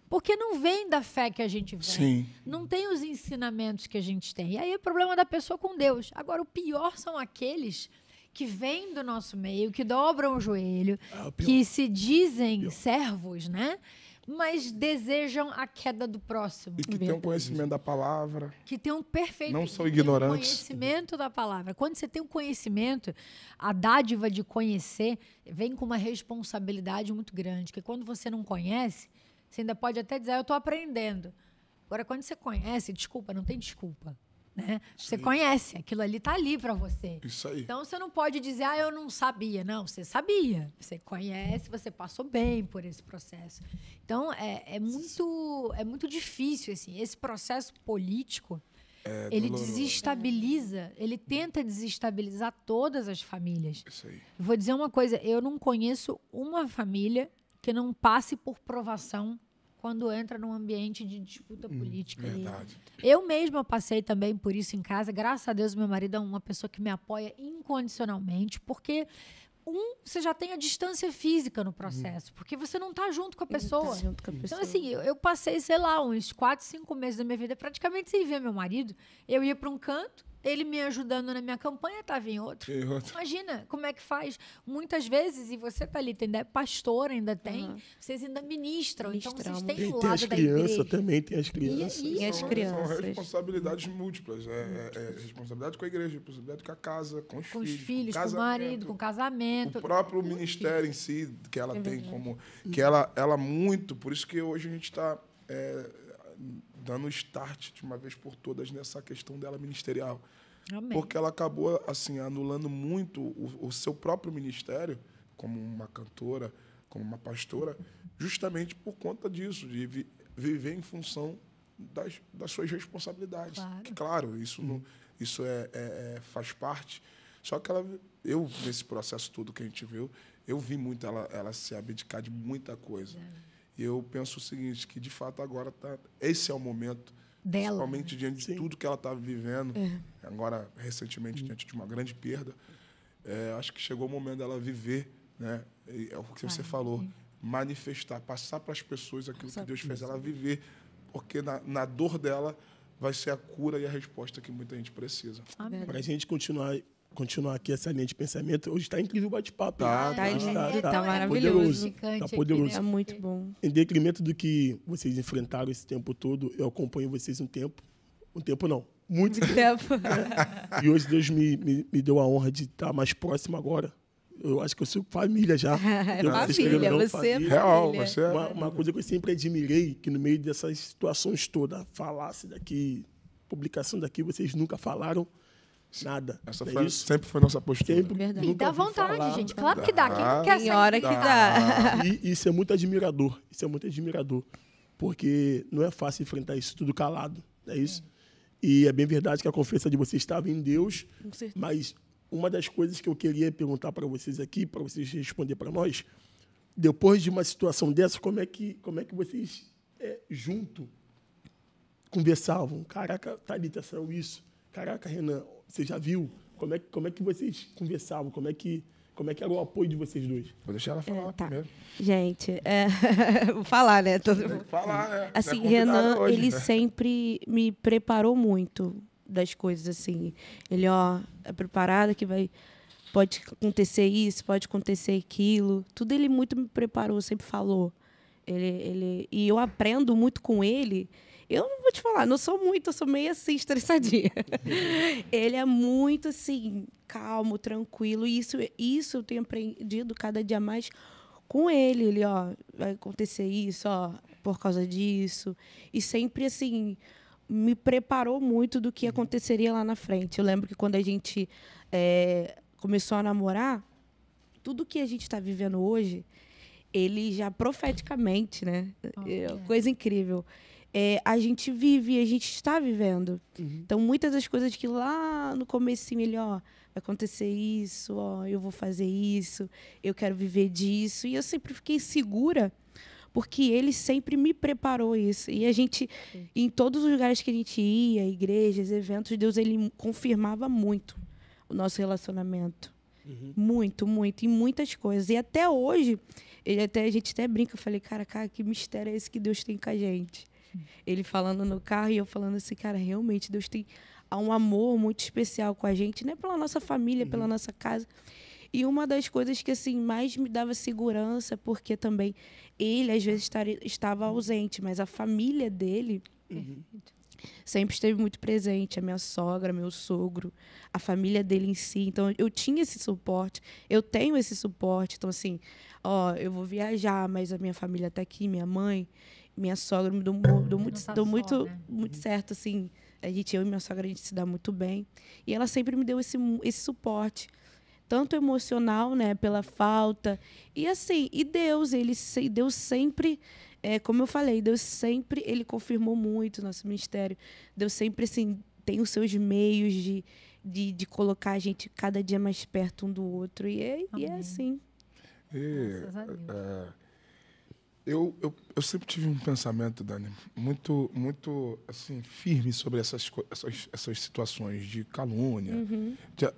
Porque não vem da fé que a gente vem. Não tem os ensinamentos que a gente tem. E aí é o problema da pessoa com Deus. Agora, o pior são aqueles que vêm do nosso meio, que dobram o joelho, que se dizem servos, né? Mas desejam a queda do próximo. E que tem um conhecimento da palavra. Que tem um perfeito não são ignorantes. Conhecimento da palavra. Quando você tem um conhecimento, a dádiva de conhecer vem com uma responsabilidade muito grande. Porque quando você não conhece, você ainda pode até dizer, eu estou aprendendo. Agora, quando você conhece, desculpa, não tem desculpa. Né? Você conhece, aquilo ali está ali para você. Isso aí. Então, você não pode dizer, eu não sabia. Não, você sabia. Você conhece, você passou bem por esse processo. Então, é muito difícil. Assim, esse processo político, ele desestabiliza, ele tenta desestabilizar todas as famílias. Isso aí. Vou dizer uma coisa, eu não conheço uma família que não passe por provação quando entra num ambiente de disputa política. Verdade. Eu mesma passei também por isso em casa. Graças a Deus, meu marido é uma pessoa que me apoia incondicionalmente, porque você já tem a distância física no processo, porque você não está junto com a pessoa. Então, assim, eu passei, sei lá, uns 4, 5 meses da minha vida praticamente sem ver meu marido. Eu ia para um canto, ele me ajudando na minha campanha, estava em outro. Imagina como é que faz. Muitas vezes, e você, Thalita, ainda é pastora, ainda tem, vocês ainda ministram. Então, vocês têm o lado da igreja. Também tem as crianças. E as crianças. São responsabilidades múltiplas. Responsabilidade com a igreja, responsabilidade com a casa, com os filhos, com o marido, com o casamento. O próprio ministério em si, que ela tem como... Que ela muito... Por isso que hoje a gente está dando start de uma vez por todas nessa questão dela ministerial. Amém. Porque ela acabou assim anulando muito o seu próprio ministério como uma cantora, como uma pastora, justamente por conta disso, de viver em função das suas responsabilidades. Claro, isso faz parte. Só que eu, nesse processo todo que a gente viu, eu vi muito ela se abdicar de muita coisa. E eu penso o seguinte, que de fato agora esse é o momento dela, principalmente diante de tudo que ela está vivendo, agora recentemente diante de uma grande perda, acho que chegou o momento dela viver, né? É o que você falou, manifestar, passar para as pessoas aquilo que Deus fez ela viver, porque na dor dela vai ser a cura e a resposta que muita gente precisa. Para a gente continuar continuar aqui essa linha de pensamento. Hoje está incrível o bate-papo. Tá maravilhoso. Tá poderoso. É muito bom. Em detrimento do que vocês enfrentaram esse tempo todo, eu acompanho vocês um tempo não, muito tempo. E hoje Deus me deu a honra de estar mais próximo agora. Eu acho que eu sou família já. Família, você é Real, família. você é... Uma coisa que eu sempre admirei, que no meio dessas situações todas, falácia daqui, publicação daqui, vocês nunca falaram nada. Essa É foi, isso? sempre foi nossa postura. Sempre. Verdade. E Nunca dá vi vontade, falar. gente. Claro que dá. Quem não quer Tem hora que dá. E isso é muito admirador. Isso é muito admirador. Porque não é fácil enfrentar isso tudo calado. É isso? E é bem verdade que a confiança de vocês estava em Deus. Com certeza. Mas uma das coisas que eu queria perguntar para vocês aqui, para vocês responder para nós, depois de uma situação dessa, como é que vocês, junto, conversavam? Caraca, Thalita, saiu isso. Caraca, Renan, você já viu? Como é que vocês conversavam? Como é que era o apoio de vocês dois? Vou deixar ela falar Tá. primeiro. Gente, vou falar, né? Tem que falar, Assim, não é convidado Renan, hoje, ele né? sempre me preparou muito das coisas, assim. Ele, é preparado que pode acontecer isso, pode acontecer aquilo. Tudo ele muito me preparou, sempre falou. E eu aprendo muito com ele. Eu não vou te falar, eu sou meio assim, estressadinha. Ele é muito, assim, calmo, tranquilo. E isso eu tenho aprendido cada dia mais com ele. Ele, vai acontecer isso, por causa disso. E sempre, assim, me preparou muito do que aconteceria lá na frente. Eu lembro que quando a gente começou a namorar, tudo que a gente está vivendo hoje, ele já profeticamente, né? Coisa incrível. A gente vive, a gente está vivendo. Então, muitas das coisas que lá no comecinho ele, vai acontecer isso, eu vou fazer isso, eu quero viver disso. E eu sempre fiquei segura, porque ele sempre me preparou isso. E a gente, em todos os lugares que a gente ia, igrejas, eventos, Deus, ele confirmava muito o nosso relacionamento. Muito, muito, em muitas coisas. E até hoje, a gente até brinca, eu falei, cara, que mistério é esse que Deus tem com a gente? Ele falando no carro e eu falando assim, cara, realmente Deus tem um amor muito especial com a gente, né? Pela nossa família, pela nossa casa. E uma das coisas que assim mais me dava segurança, porque também ele às vezes estava ausente, mas a família dele sempre esteve muito presente, a minha sogra, meu sogro, a família dele em si. Então eu tinha esse suporte, eu tenho esse suporte. Então assim, eu vou viajar, mas a minha família está aqui, minha mãe, minha sogra me deu muito certo, assim. Eu e minha sogra, a gente se dá muito bem. E ela sempre me deu esse suporte. Tanto emocional, né, pela falta. E assim, Deus sempre, como eu falei, Deus sempre, ele confirmou muito o nosso ministério. Deus sempre, assim, tem os seus meios de colocar a gente cada dia mais perto um do outro. E é assim. Graças a Deus. Eu sempre tive um pensamento, Dani, muito, muito assim, firme sobre essas situações de calúnia.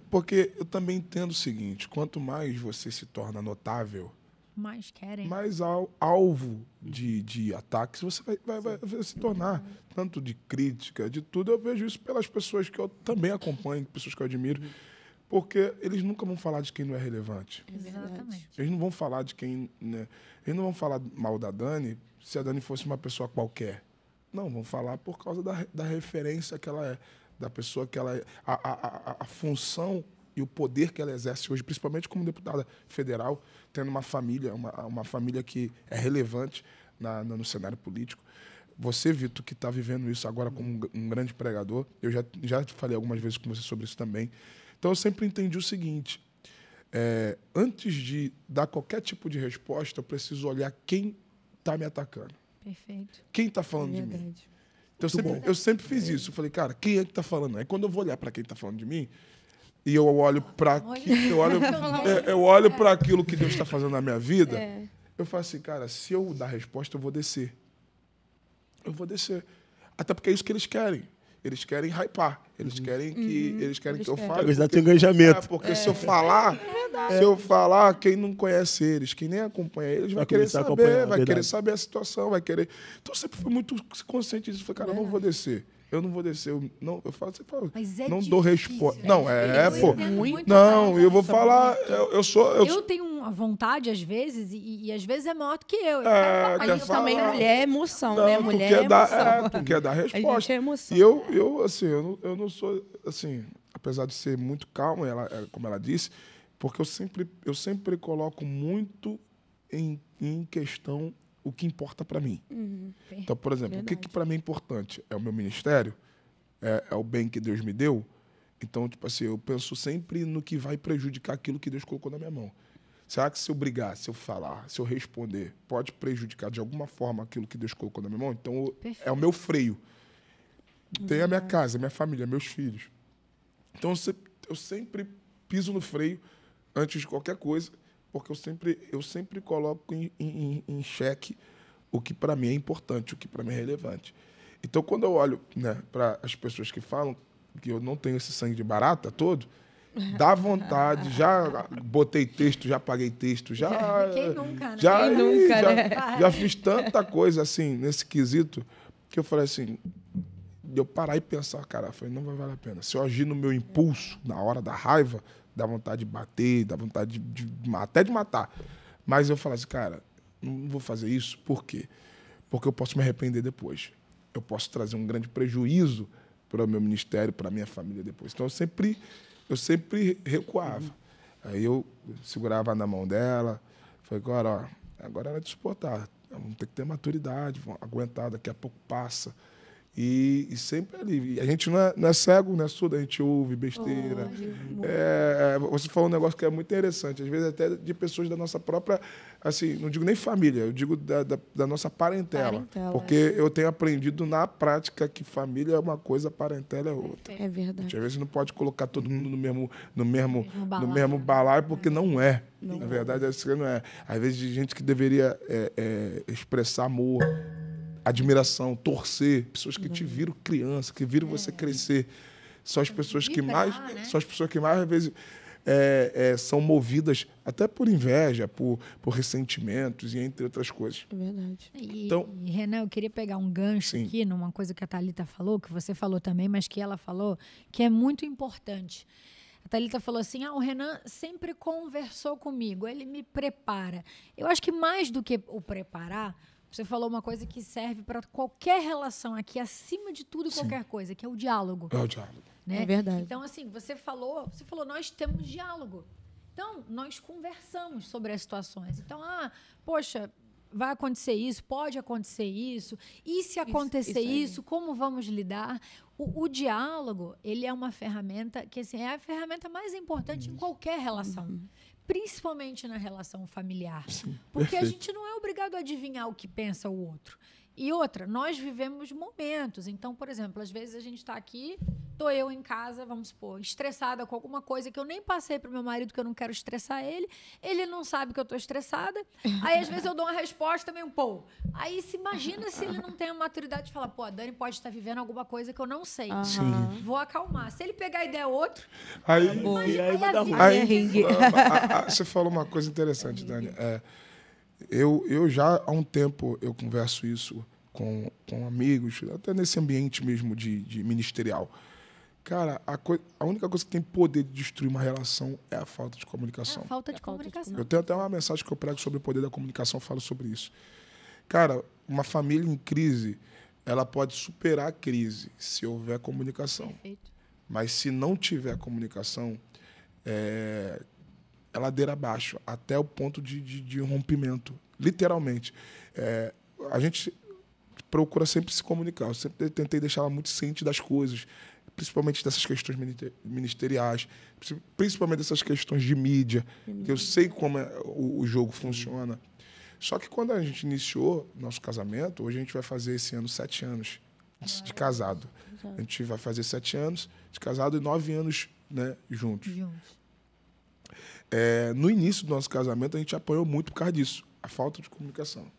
Porque eu também entendo o seguinte, quanto mais você se torna notável, Mais querem. mais alvo de ataques você vai se tornar. Tanto de crítica, de tudo. Eu vejo isso pelas pessoas que eu também acompanho, pessoas que eu admiro. Porque eles nunca vão falar de quem não é relevante. Exatamente. Eles não vão falar de quem... Né, eles não vão falar mal da Dani se a Dani fosse uma pessoa qualquer. Não, vão falar por causa da referência que ela é, da pessoa que ela é, a função e o poder que ela exerce hoje, principalmente como deputada federal, tendo uma família, uma família que é relevante no cenário político. Você, Vitor, que está vivendo isso agora como um grande pregador, eu já falei algumas vezes com você sobre isso também. Então, eu sempre entendi o seguinte, antes de dar qualquer tipo de resposta, eu preciso olhar quem está me atacando. Perfeito. Quem está falando de mim? Então, eu sempre fiz isso. Eu falei, cara, quem é que está falando? Aí, quando eu vou olhar para quem está falando de mim, e eu olho para aquilo que Deus está fazendo na minha vida, eu falo assim, cara, se eu dar resposta, eu vou descer. Eu vou descer. Até porque é isso que eles querem. Eles querem hypar. Eles querem que eu fale. Eles dão engajamento. Porque se eu falar, quem não conhece eles, quem nem acompanha eles, vai querer saber, querer saber a situação, vai querer. Então eu sempre fui muito consciente disso. Falei, cara, eu não vou descer. eu não vou descer. Eu falo, você fala, Mas é não dou difícil, resposta. é Não, difícil. pô. Eu entendo muito Não, mais. eu vou falar, Eu tenho uma vontade, às vezes, e às vezes é maior do que eu. Eu quero falar. A quer gente também, falar? mulher é emoção, Não, né? tu Mulher quer é dar, emoção. tu quer dar A resposta. gente é emoção. E eu assim, eu não sou, assim, apesar de ser muito calmo, como ela disse, porque eu sempre coloco muito em questão o que importa para mim. Então, por exemplo, o que para mim é importante? É o meu ministério? É o bem que Deus me deu? Então, tipo assim, eu penso sempre no que vai prejudicar aquilo que Deus colocou na minha mão. Será que se eu brigar, se eu falar, se eu responder, pode prejudicar de alguma forma aquilo que Deus colocou na minha mão? Então, é o meu freio. Tem a minha casa, a minha família, meus filhos. Então, eu sempre piso no freio antes de qualquer coisa, porque eu sempre coloco em xeque o que para mim é importante, o que para mim é relevante. Então, quando eu olho, né, para as pessoas que falam que eu não tenho esse sangue de barata todo, dá vontade, já botei texto, já paguei texto, já... Quem nunca, né? Quem nunca, né? Já fiz tanta coisa, assim, nesse quesito, que eu falei assim, de eu parar e pensar, cara, eu falei, não vai valer a pena. Se eu agir no meu impulso, na hora da raiva, dá vontade de bater, dá vontade até de matar. Mas eu falei assim, cara, não vou fazer isso, por quê? Porque eu posso me arrepender depois. Eu posso trazer um grande prejuízo para o meu ministério, para a minha família depois. Então, eu sempre recuava. Aí eu segurava na mão dela, falei, agora era de suportar. Vamos ter que ter maturidade, vamos aguentar, daqui a pouco passa. E sempre ali. A gente não é cego, não é surdo, a gente ouve besteira. Você falou um negócio que é muito interessante, às vezes até de pessoas da nossa própria, assim, não digo nem família, eu digo da nossa parentela. Porque eu tenho aprendido na prática que família é uma coisa, parentela é outra. É verdade. Às vezes não pode colocar todo mundo no mesmo balaio, porque não é. Na verdade, não é. Às vezes, de gente que deveria expressar amor, admiração, torcer, pessoas que te viram criança, que viram você crescer, são as pessoas que mais, são as pessoas que mais às vezes são movidas até por inveja, por ressentimentos e entre outras coisas. É verdade. Então, Renan, eu queria pegar um gancho aqui numa coisa que a Thalita falou, que você falou também, mas que ela falou, que é muito importante. A Thalita falou assim, o Renan sempre conversou comigo, ele me prepara. Eu acho que mais do que o preparar, você falou uma coisa que serve para qualquer relação aqui, acima de tudo, qualquer coisa, que é o diálogo. É o diálogo. Né? É verdade. Então, assim, você falou, nós temos diálogo. Então, nós conversamos sobre as situações. Então, poxa, vai acontecer isso, pode acontecer isso, e se acontecer isso, como vamos lidar? O diálogo, ele é uma ferramenta que, assim, é a ferramenta mais importante em qualquer relação. Principalmente na relação familiar. Sim, porque perfeito. a gente não é obrigado a adivinhar o que pensa o outro. E outra, nós vivemos momentos. Então, por exemplo, às vezes a gente está aqui, estou eu em casa, vamos supor, estressada com alguma coisa que eu nem passei para o meu marido, que eu não quero estressar ele. Ele não sabe que eu estou estressada. Aí, às vezes, eu dou uma resposta meio Aí, se imagina se ele não tem a maturidade de falar, a Dani pode estar vivendo alguma coisa que eu não sei. Vou acalmar. Se ele pegar a ideia outro, Aí vai dar ruim. Você falou uma coisa interessante, Dani. Eu já há um tempo eu converso isso com amigos, até nesse ambiente mesmo de ministerial. Cara, a única coisa que tem poder de destruir uma relação é a falta de comunicação. É a falta de comunicação. Eu tenho até uma mensagem que eu prego sobre o poder da comunicação, falo sobre isso. Cara, uma família em crise, ela pode superar a crise se houver comunicação. Perfeito. Mas se não tiver comunicação, é ladeira abaixo, até o ponto de rompimento, literalmente. A gente procura sempre se comunicar, eu sempre tentei deixar ela muito ciente das coisas, principalmente dessas questões ministeriais, principalmente dessas questões de mídia, que eu sei como o jogo funciona. Só que quando a gente iniciou nosso casamento, hoje a gente vai fazer esse ano 7 anos de casado. A gente vai fazer 7 anos de casado e 9 anos, né, juntos. No início do nosso casamento, a gente apanhou muito por causa disso, a falta de comunicação.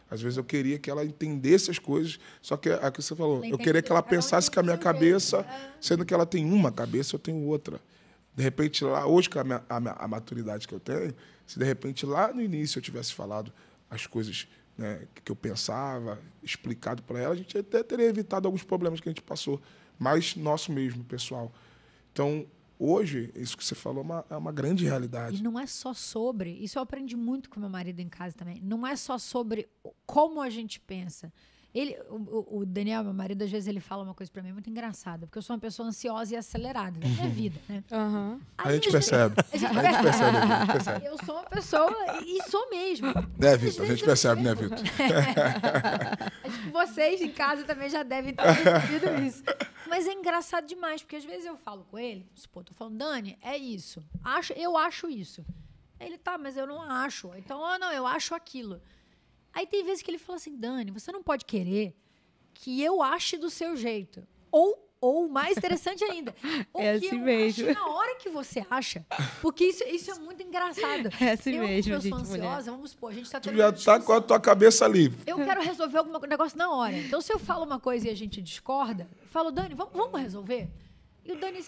Às vezes eu queria que ela entendesse as coisas, só que é o que você falou, eu queria que ela pensasse com a minha cabeça, sendo que ela tem uma cabeça, eu tenho outra. De repente, lá, hoje com a maturidade que eu tenho, se de repente lá no início eu tivesse falado as coisas né, que eu pensava, explicado para ela, a gente até teria evitado alguns problemas que a gente passou, mais nosso mesmo, pessoal. Então, hoje, isso que você falou é uma grande realidade. E não é só sobre... Isso eu aprendi muito com meu marido em casa também. Não é só sobre como a gente pensa. O Daniel, meu marido, às vezes ele fala uma coisa pra mim muito engraçada, porque eu sou uma pessoa ansiosa e acelerada na minha vida, né? Uhum. A gente percebe. A gente percebe. Eu sou uma pessoa, e sou mesmo. Né, Vitor? A gente percebe, né, Vitor? Acho que vocês em casa também já devem ter percebido isso. Mas é engraçado demais, porque às vezes eu falo com ele, pô, tô falando, Dani, é isso. Eu acho isso. Ele, tá, mas eu não acho. Então, não, eu acho aquilo. Aí tem vezes que ele fala assim, Dani, você não pode querer que eu ache do seu jeito. Ou mais interessante ainda, ou é que assim eu mesmo. ache na hora que você acha. Porque isso é muito engraçado. É assim mesmo, eu sou gente, ansiosa, mulher. vamos supor, a gente tá Tu tendo já uma tá com a discussão. tua cabeça ali. Eu quero resolver algum negócio na hora. Então, se eu falo uma coisa e a gente discorda, eu falo, Dani, vamos resolver? E o Dani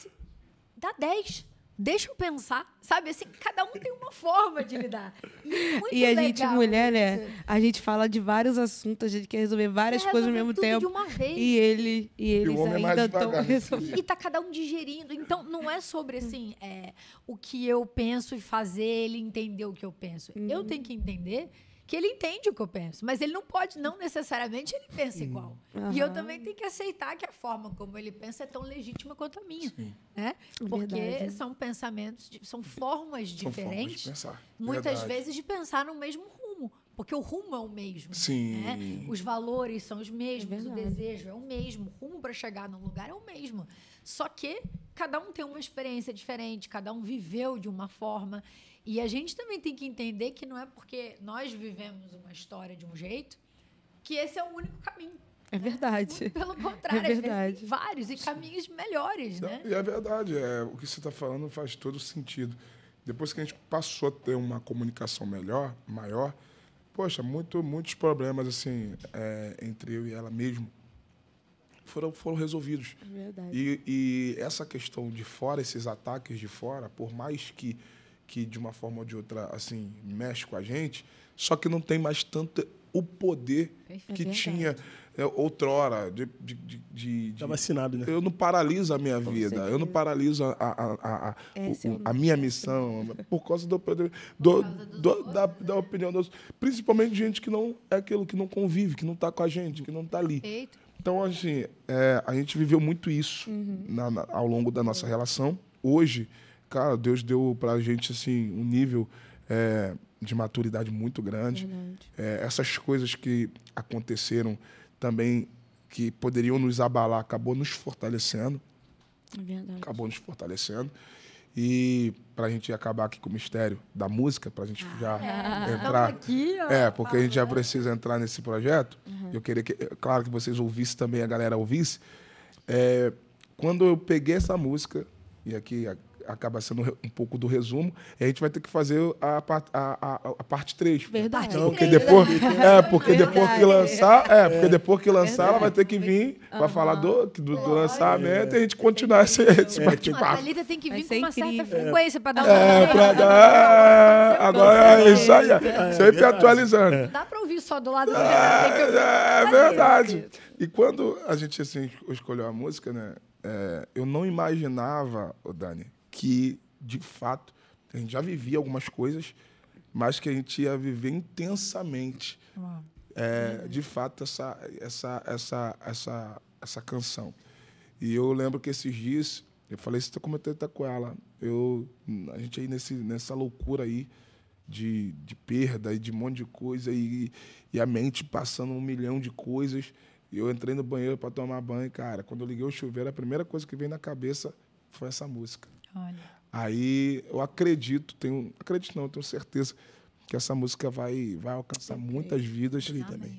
dá 10. Deixa eu pensar. Sabe, assim, cada um tem uma forma de lidar. E é muito E a gente, legal mulher, isso. né? A gente fala de vários assuntos, a gente quer resolver várias Quer coisas ao resolver mesmo tudo tempo. de uma vez. E eles o homem é mais ainda estão devagar nesse resolvendo. E tá cada um digerindo. Então, não é sobre, assim, o que eu penso e fazer ele entender o que eu penso. Eu tenho que entender que ele entende o que eu penso. Mas ele não pode, não necessariamente, ele pensa igual. E eu também tenho que aceitar que a forma como ele pensa é tão legítima quanto a minha. Né? Porque Verdade. são pensamentos, são formas São formas de diferentes, pensar. muitas Verdade. vezes de pensar no mesmo rumo. Porque o rumo é o mesmo. Sim. Né? Os valores são os mesmos, o verdade. desejo é o mesmo, o rumo para chegar num lugar é o mesmo. Só que cada um tem uma experiência diferente, cada um viveu de uma forma. E a gente também tem que entender que não é porque nós vivemos uma história de um jeito que esse é o único caminho. É verdade. Muito pelo contrário, É às verdade. vezes tem vários e caminhos melhores, né? E é verdade, o que você está falando faz todo sentido. Depois que a gente passou a ter uma comunicação maior, poxa, muitos problemas assim entre eu e ela mesmo foram resolvidos. É verdade. E essa questão de fora, esses ataques de fora, por mais que de uma forma ou de outra assim mexe com a gente, só que não tem mais tanto o poder que verdade. tinha outrora. Tá vacinado, né? Eu não paraliso a minha vida, certeza. eu não paraliso Esse é o a minha missão por causa da opinião dos, principalmente de gente que não é aquilo, que não convive, que não está com a gente, que não está ali. Perfeito. Então, assim, a gente viveu muito isso ao longo da nossa relação. Hoje, cara, Deus deu para a gente assim, um nível de maturidade muito grande. Essas coisas que aconteceram também, que poderiam nos abalar, acabou nos fortalecendo. É verdade. Acabou nos fortalecendo. E para a gente acabar aqui com o mistério da música, para a gente já entrar... aqui, ó, porque a gente já precisa entrar nesse projeto. Eu queria que, claro, que vocês ouvissem também, a galera ouvisse. Quando eu peguei essa música, e aqui acaba sendo um pouco do resumo, a gente vai ter que fazer a parte 3. Verdade. Porque depois, porque depois que lançar, ela vai ter que vir para falar do lançamento e a gente continuar esse A bate-papo. Thalita tem que Vai vir ser com uma certa incrível. frequência para dar Pra dar. Agora é isso aí. Sempre atualizando. Dá para ouvir só do lado do Renato, tem que ouvir. É verdade. E quando a gente assim, escolheu a música, né? Eu não imaginava, Dani, que, de fato, a gente já vivia algumas coisas, mas que a gente ia viver intensamente, de fato, essa canção. E eu lembro que esses dias, eu falei, você comentei com ela, a gente aí nessa loucura aí de perda e de um monte de coisa, e a mente passando 1 milhão de coisas. E eu entrei no banheiro para tomar banho, cara. Quando eu liguei o chuveiro, a primeira coisa que veio na cabeça foi essa música. Olha. Aí eu tenho certeza que essa música vai alcançar muitas vidas.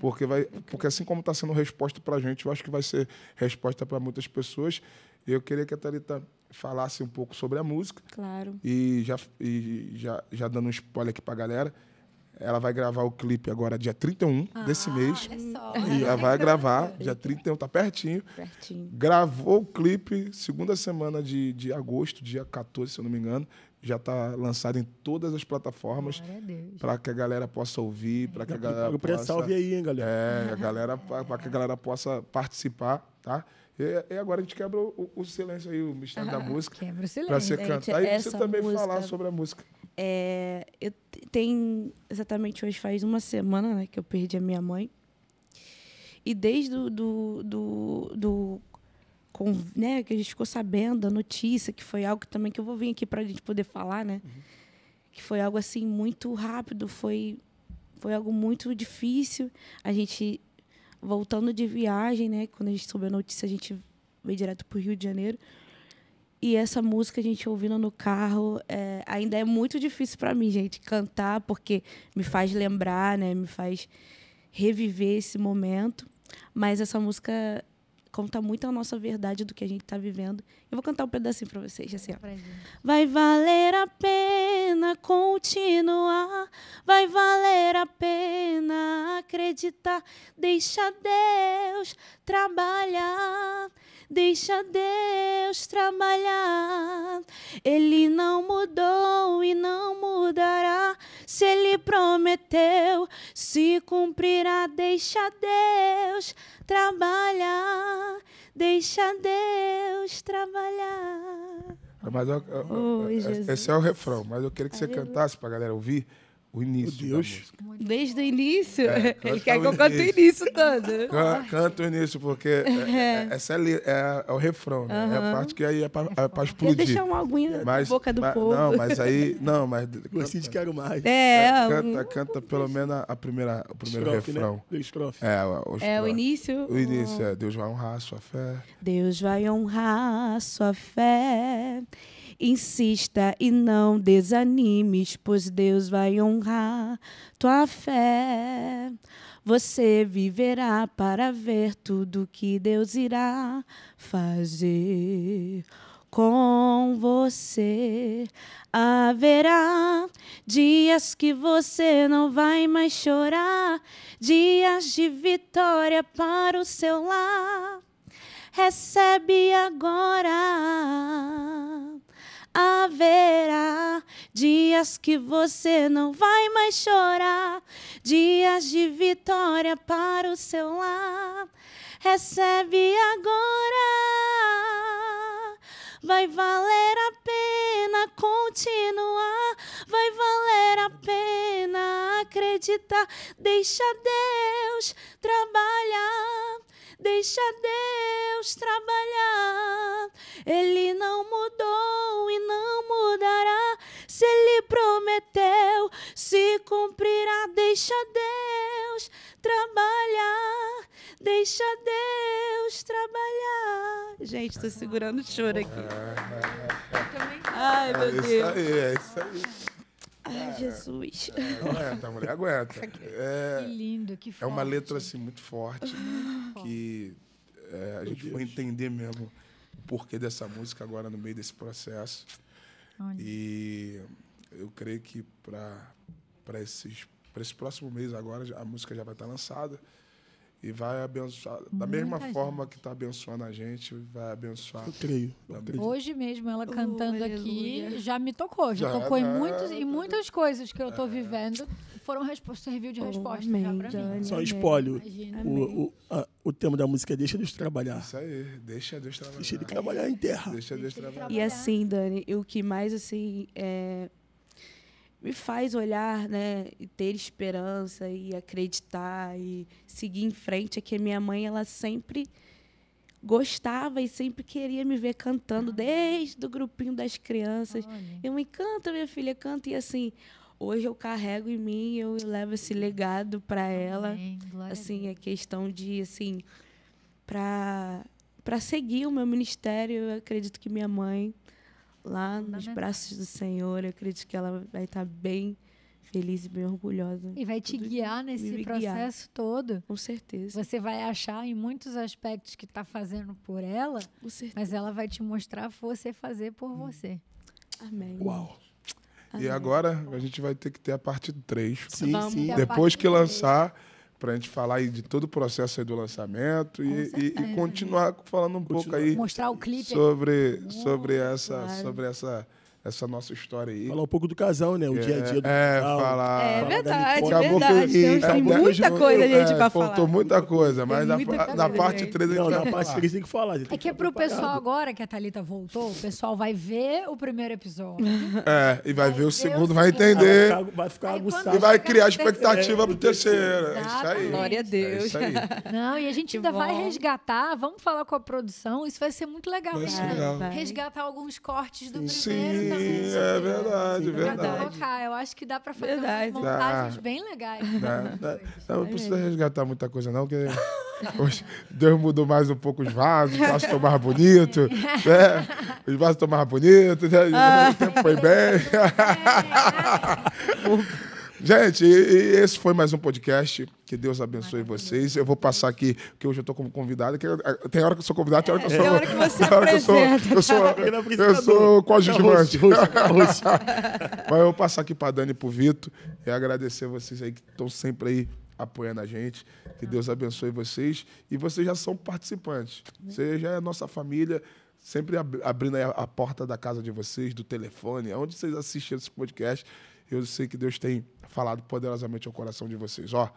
Porque assim como está sendo resposta para a gente, eu acho que vai ser resposta para muitas pessoas. Eu queria que a Thalita falasse um pouco sobre a música. Claro. E já dando um spoiler aqui para a galera, ela vai gravar o clipe agora dia 31 desse mês. Olha só. E ela vai gravar dia 31, tá pertinho. Pertinho. Gravou o clipe segunda semana de agosto, dia 14, se eu não me engano. já está lançado em todas as plataformas Glória a Deus. para que a galera possa ouvir, para que a galera O pré-salve aí, hein, galera? para que a galera possa participar, tá? E agora a gente quebra o silêncio aí, o mistério da música, Quebra o silêncio. para você Gente, cantar e você essa também música- falar sobre a música. Tem exatamente hoje faz uma semana, né, que eu perdi a minha mãe. E desde né, que a gente ficou sabendo da notícia, que foi algo também que eu vou vir aqui para a gente poder falar, né? Que foi algo assim muito rápido, foi algo muito difícil. A gente voltando de viagem, né? Quando a gente soube a notícia, a gente veio direto para o Rio de Janeiro. E essa música a gente ouvindo no carro ainda é muito difícil para mim, gente, cantar, porque me faz lembrar, né? Me faz reviver esse momento. Mas essa música conta muito a nossa verdade do que a gente está vivendo. Eu vou cantar um pedacinho para vocês, assim, ó. Vai valer a pena continuar, vai valer a pena acreditar. Deixa Deus trabalhar, deixa Deus trabalhar. Ele não mudou e não mudará. Se Ele prometeu, se cumprirá. Deixa Deus trabalhar, deixa Deus trabalhar. Mas esse é o refrão, mas eu queria que você cantasse para a galera ouvir o início da música. Desde o início? Canta Ele quer que o eu cante o início. início todo. Canta o início, porque essa é o refrão, né? É a parte que aí é para Quer explodir. deixar uma aguinha na boca do povo. Não, mas aí... Não, mas... Gostei de Quero Mais. Canta pelo menos o primeiro Estrofe, refrão. né? Estrofe. O estrofe. início. O início é Deus vai honrar a sua fé. Deus vai honrar a sua fé. Insista e não desanimes, pois Deus vai honrar tua fé. Você viverá para ver tudo que Deus irá fazer com você. Haverá dias que você não vai mais chorar, dias de vitória para o seu lar. Recebe agora. Haverá dias que você não vai mais chorar, dias de vitória para o seu lar. Recebe agora. Vai valer a pena continuar, vai valer a pena acreditar. Deixa Deus trabalhar, deixa Deus trabalhar. Ele não mudou e não mudará. Se Ele prometeu, se cumprirá. Deixa Deus trabalhar, deixa Deus trabalhar. Gente, estou segurando o choro aqui. Ai, meu Deus. É isso aí. Ai, Jesus. Aguenta, mulher, aguenta. Que lindo, que forte. É uma letra assim, muito forte, que a gente foi entender mesmo o porquê dessa música agora no meio desse processo. Olha. E eu creio que para esse próximo mês agora a música já vai estar lançada e vai abençoar. Da mesma forma que está abençoando a gente, vai abençoar. Eu creio. Eu acredito. Hoje mesmo, ela cantando aqui, aleluia. já me tocou. Já Já, tocou em né? muitas coisas que eu estou vivendo. Serviu de resposta amém, já pra mim. Dani. Só Amém. espólio. Imagina. O tema da música é Deixa Deus Trabalhar. Isso aí, deixa Deus trabalhar. Deixa Ele trabalhar em terra. Deixa Deus trabalhar. E assim, Dani, o que mais assim me faz olhar, né, e ter esperança e acreditar e seguir em frente é que a minha mãe, ela sempre gostava e sempre queria me ver cantando desde o grupinho das crianças. Olha. Eu me canta, minha filha, canta. E assim, hoje eu carrego em mim, eu levo esse legado para ela. Amém. Glória a Assim, Deus. a questão de, assim, para seguir o meu ministério, eu acredito que minha mãe, lá nos Fundamental. braços do Senhor, eu acredito que ela vai estar bem feliz e bem orgulhosa. E vai te Tudo guiar nesse me guiar. processo todo. Com certeza. Você vai achar em muitos aspectos que está fazendo por ela, Com certeza. mas ela vai te mostrar você fazer por você. Amém. Uau. E Amém. agora a gente vai ter que ter a parte 3. Sim, Vamos sim. ter a Depois parte que três. lançar, para a gente falar aí de todo o processo aí do lançamento e continuar falando um pouco aí Mostrar o clipe. sobre Claro. essa essa nossa história aí. Falar um pouco do casal, né? O dia a dia do casal. Falar. É verdade, Acabou verdade. que- Tem muita coisa, gente, pra falar. Faltou muita coisa, mas Tem muita na coisa, parte gente. 3 a gente Não, vai na parte falar. 3 tem que falar. É que é pro pessoal agora que a Thalita voltou, o pessoal vai ver o primeiro episódio. E vai ver o segundo, o vai segundo. entender. Vai ficar Aí, quando E aguçado. vai chegar criar no expectativa pro terceiro. É isso aí. Exatamente. Glória a Deus. É isso aí. Não, e a gente Que ainda vai bom. resgatar, vamos falar com a produção, isso vai ser muito legal. Vai né? ser legal. Vai. Resgatar alguns cortes do Sim, primeiro também. é verdade, Sim, Pra verdade. colocar, eu acho que dá pra fazer Verdade. umas montagens Dá. bem legais. Não precisa resgatar muita coisa, não, porque hoje Deus mudou mais um pouco os vasos, os vasos estão mais bonitos, né? Os vasos estão mais bonitos, né? O tempo foi bem. Gente, e esse foi mais um podcast. Que Deus abençoe vocês. Eu vou passar aqui, porque hoje eu estou como convidado. Tem hora que eu sou convidado, tem hora que eu sou... Tem hora que você tem hora que apresenta. eu sou coadjuvante. Host. Mas eu vou passar aqui para Dani e para o Vitor e agradecer vocês aí que estão sempre aí apoiando a gente. Que Deus abençoe vocês. E vocês já são participantes. Você já é nossa família, sempre abrindo aí a porta da casa de vocês, do telefone, onde vocês assistem esse podcast. Eu sei que Deus tem falado poderosamente ao coração de vocês. Ó,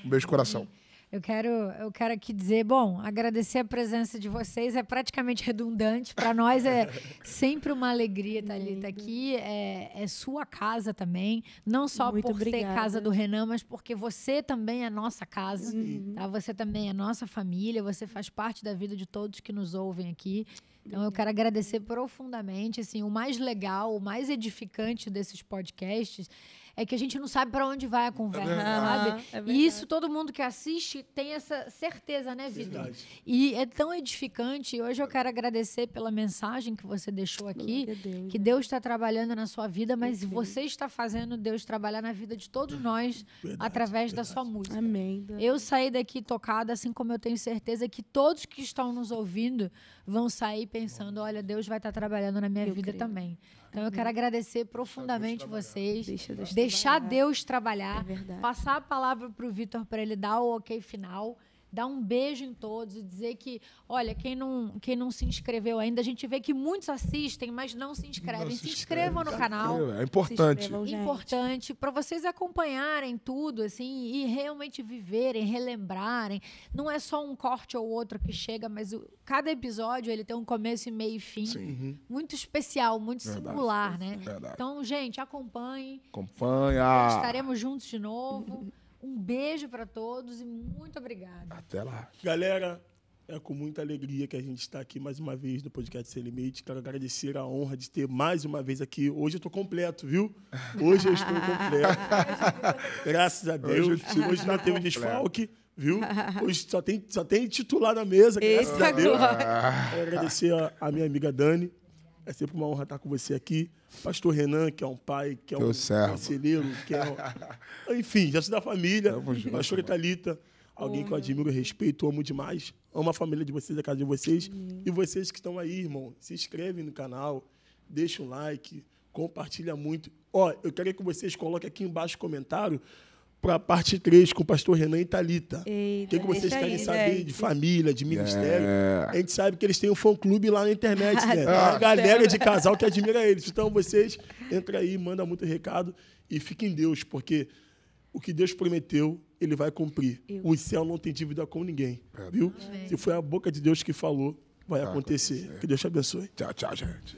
um beijo no coração. Eu quero aqui dizer, bom, agradecer a presença de vocês, é praticamente redundante, para nós é sempre uma alegria, Thalita, aqui, é sua casa também, não só Muito por ser obrigada. casa do Renan, mas porque você também é nossa casa, tá? Você também é nossa família, você faz parte da vida de todos que nos ouvem aqui. Então, eu quero agradecer profundamente, assim, o mais legal, o mais edificante desses podcasts é que a gente não sabe para onde vai a conversa, sabe? É E verdade. isso todo mundo que assiste tem essa certeza, né, Vitor? Verdade. E é tão edificante. E hoje eu quero agradecer pela mensagem que você deixou aqui, Glória a Deus. que Deus está trabalhando na sua vida, mas você está fazendo Deus trabalhar na vida de todos nós através da sua música. Amém. Eu saí daqui tocada, assim como eu tenho certeza que todos que estão nos ouvindo vão sair pensando, olha, Deus vai estar trabalhando na minha Eu vida creio. também. Então eu quero agradecer profundamente vocês, Deixa deixar trabalhar. Deus trabalhar, É verdade. passar a palavra para o Vitor para ele dar o ok final, dar um beijo em todos e dizer que, olha, quem não se inscreveu ainda, a gente vê que muitos assistem, mas não se inscrevem. Se inscrevam no canal. É importante. Se inscrevam, gente. Importante para vocês acompanharem tudo assim e realmente viverem, relembrarem. Não é só um corte ou outro que chega, mas cada episódio ele tem um começo e meio e fim. Muito especial, muito singular, né? Verdade. Então, gente, acompanhem. Acompanha. Estaremos juntos de novo. Um beijo para todos e muito obrigada. Até lá. Galera, é com muita alegria que a gente está aqui mais uma vez no Podcast Sem Limite. Quero agradecer a honra de ter mais uma vez aqui. Hoje eu estou completo, viu? Hoje eu estou completo. Graças a Deus. Hoje não teve desfalque, viu? Hoje só tem titular na mesa, graças Eita, a Deus. glória. Quero agradecer a minha amiga Dani. É sempre uma honra estar com você aqui. Pastor Renan, que é um pai, que é um Teu servo. conselheiro, que é enfim, já sou da família. Tamo junto, Pastora Thalita, alguém que eu admiro, respeito, amo demais. Amo a família de vocês, a casa de vocês. E vocês que estão aí, irmão, se inscrevem no canal, deixa um like, compartilha muito. Ó, eu quero que vocês coloquem aqui embaixo o comentário para a parte 3 com o pastor Renan e Thalita. Eita, O que vocês deixa querem aí, saber gente. de família, de ministério? É. A gente sabe que eles têm um fã-clube lá na internet, né? Tem uma galera de casal que admira eles. Então, vocês entrem aí, mandam muito recado e fiquem em Deus, porque o que Deus prometeu, Ele vai cumprir. O céu não tem dívida com ninguém, viu? Se foi a boca de Deus que falou, vai acontecer. Que Deus te abençoe. Tchau, tchau, gente.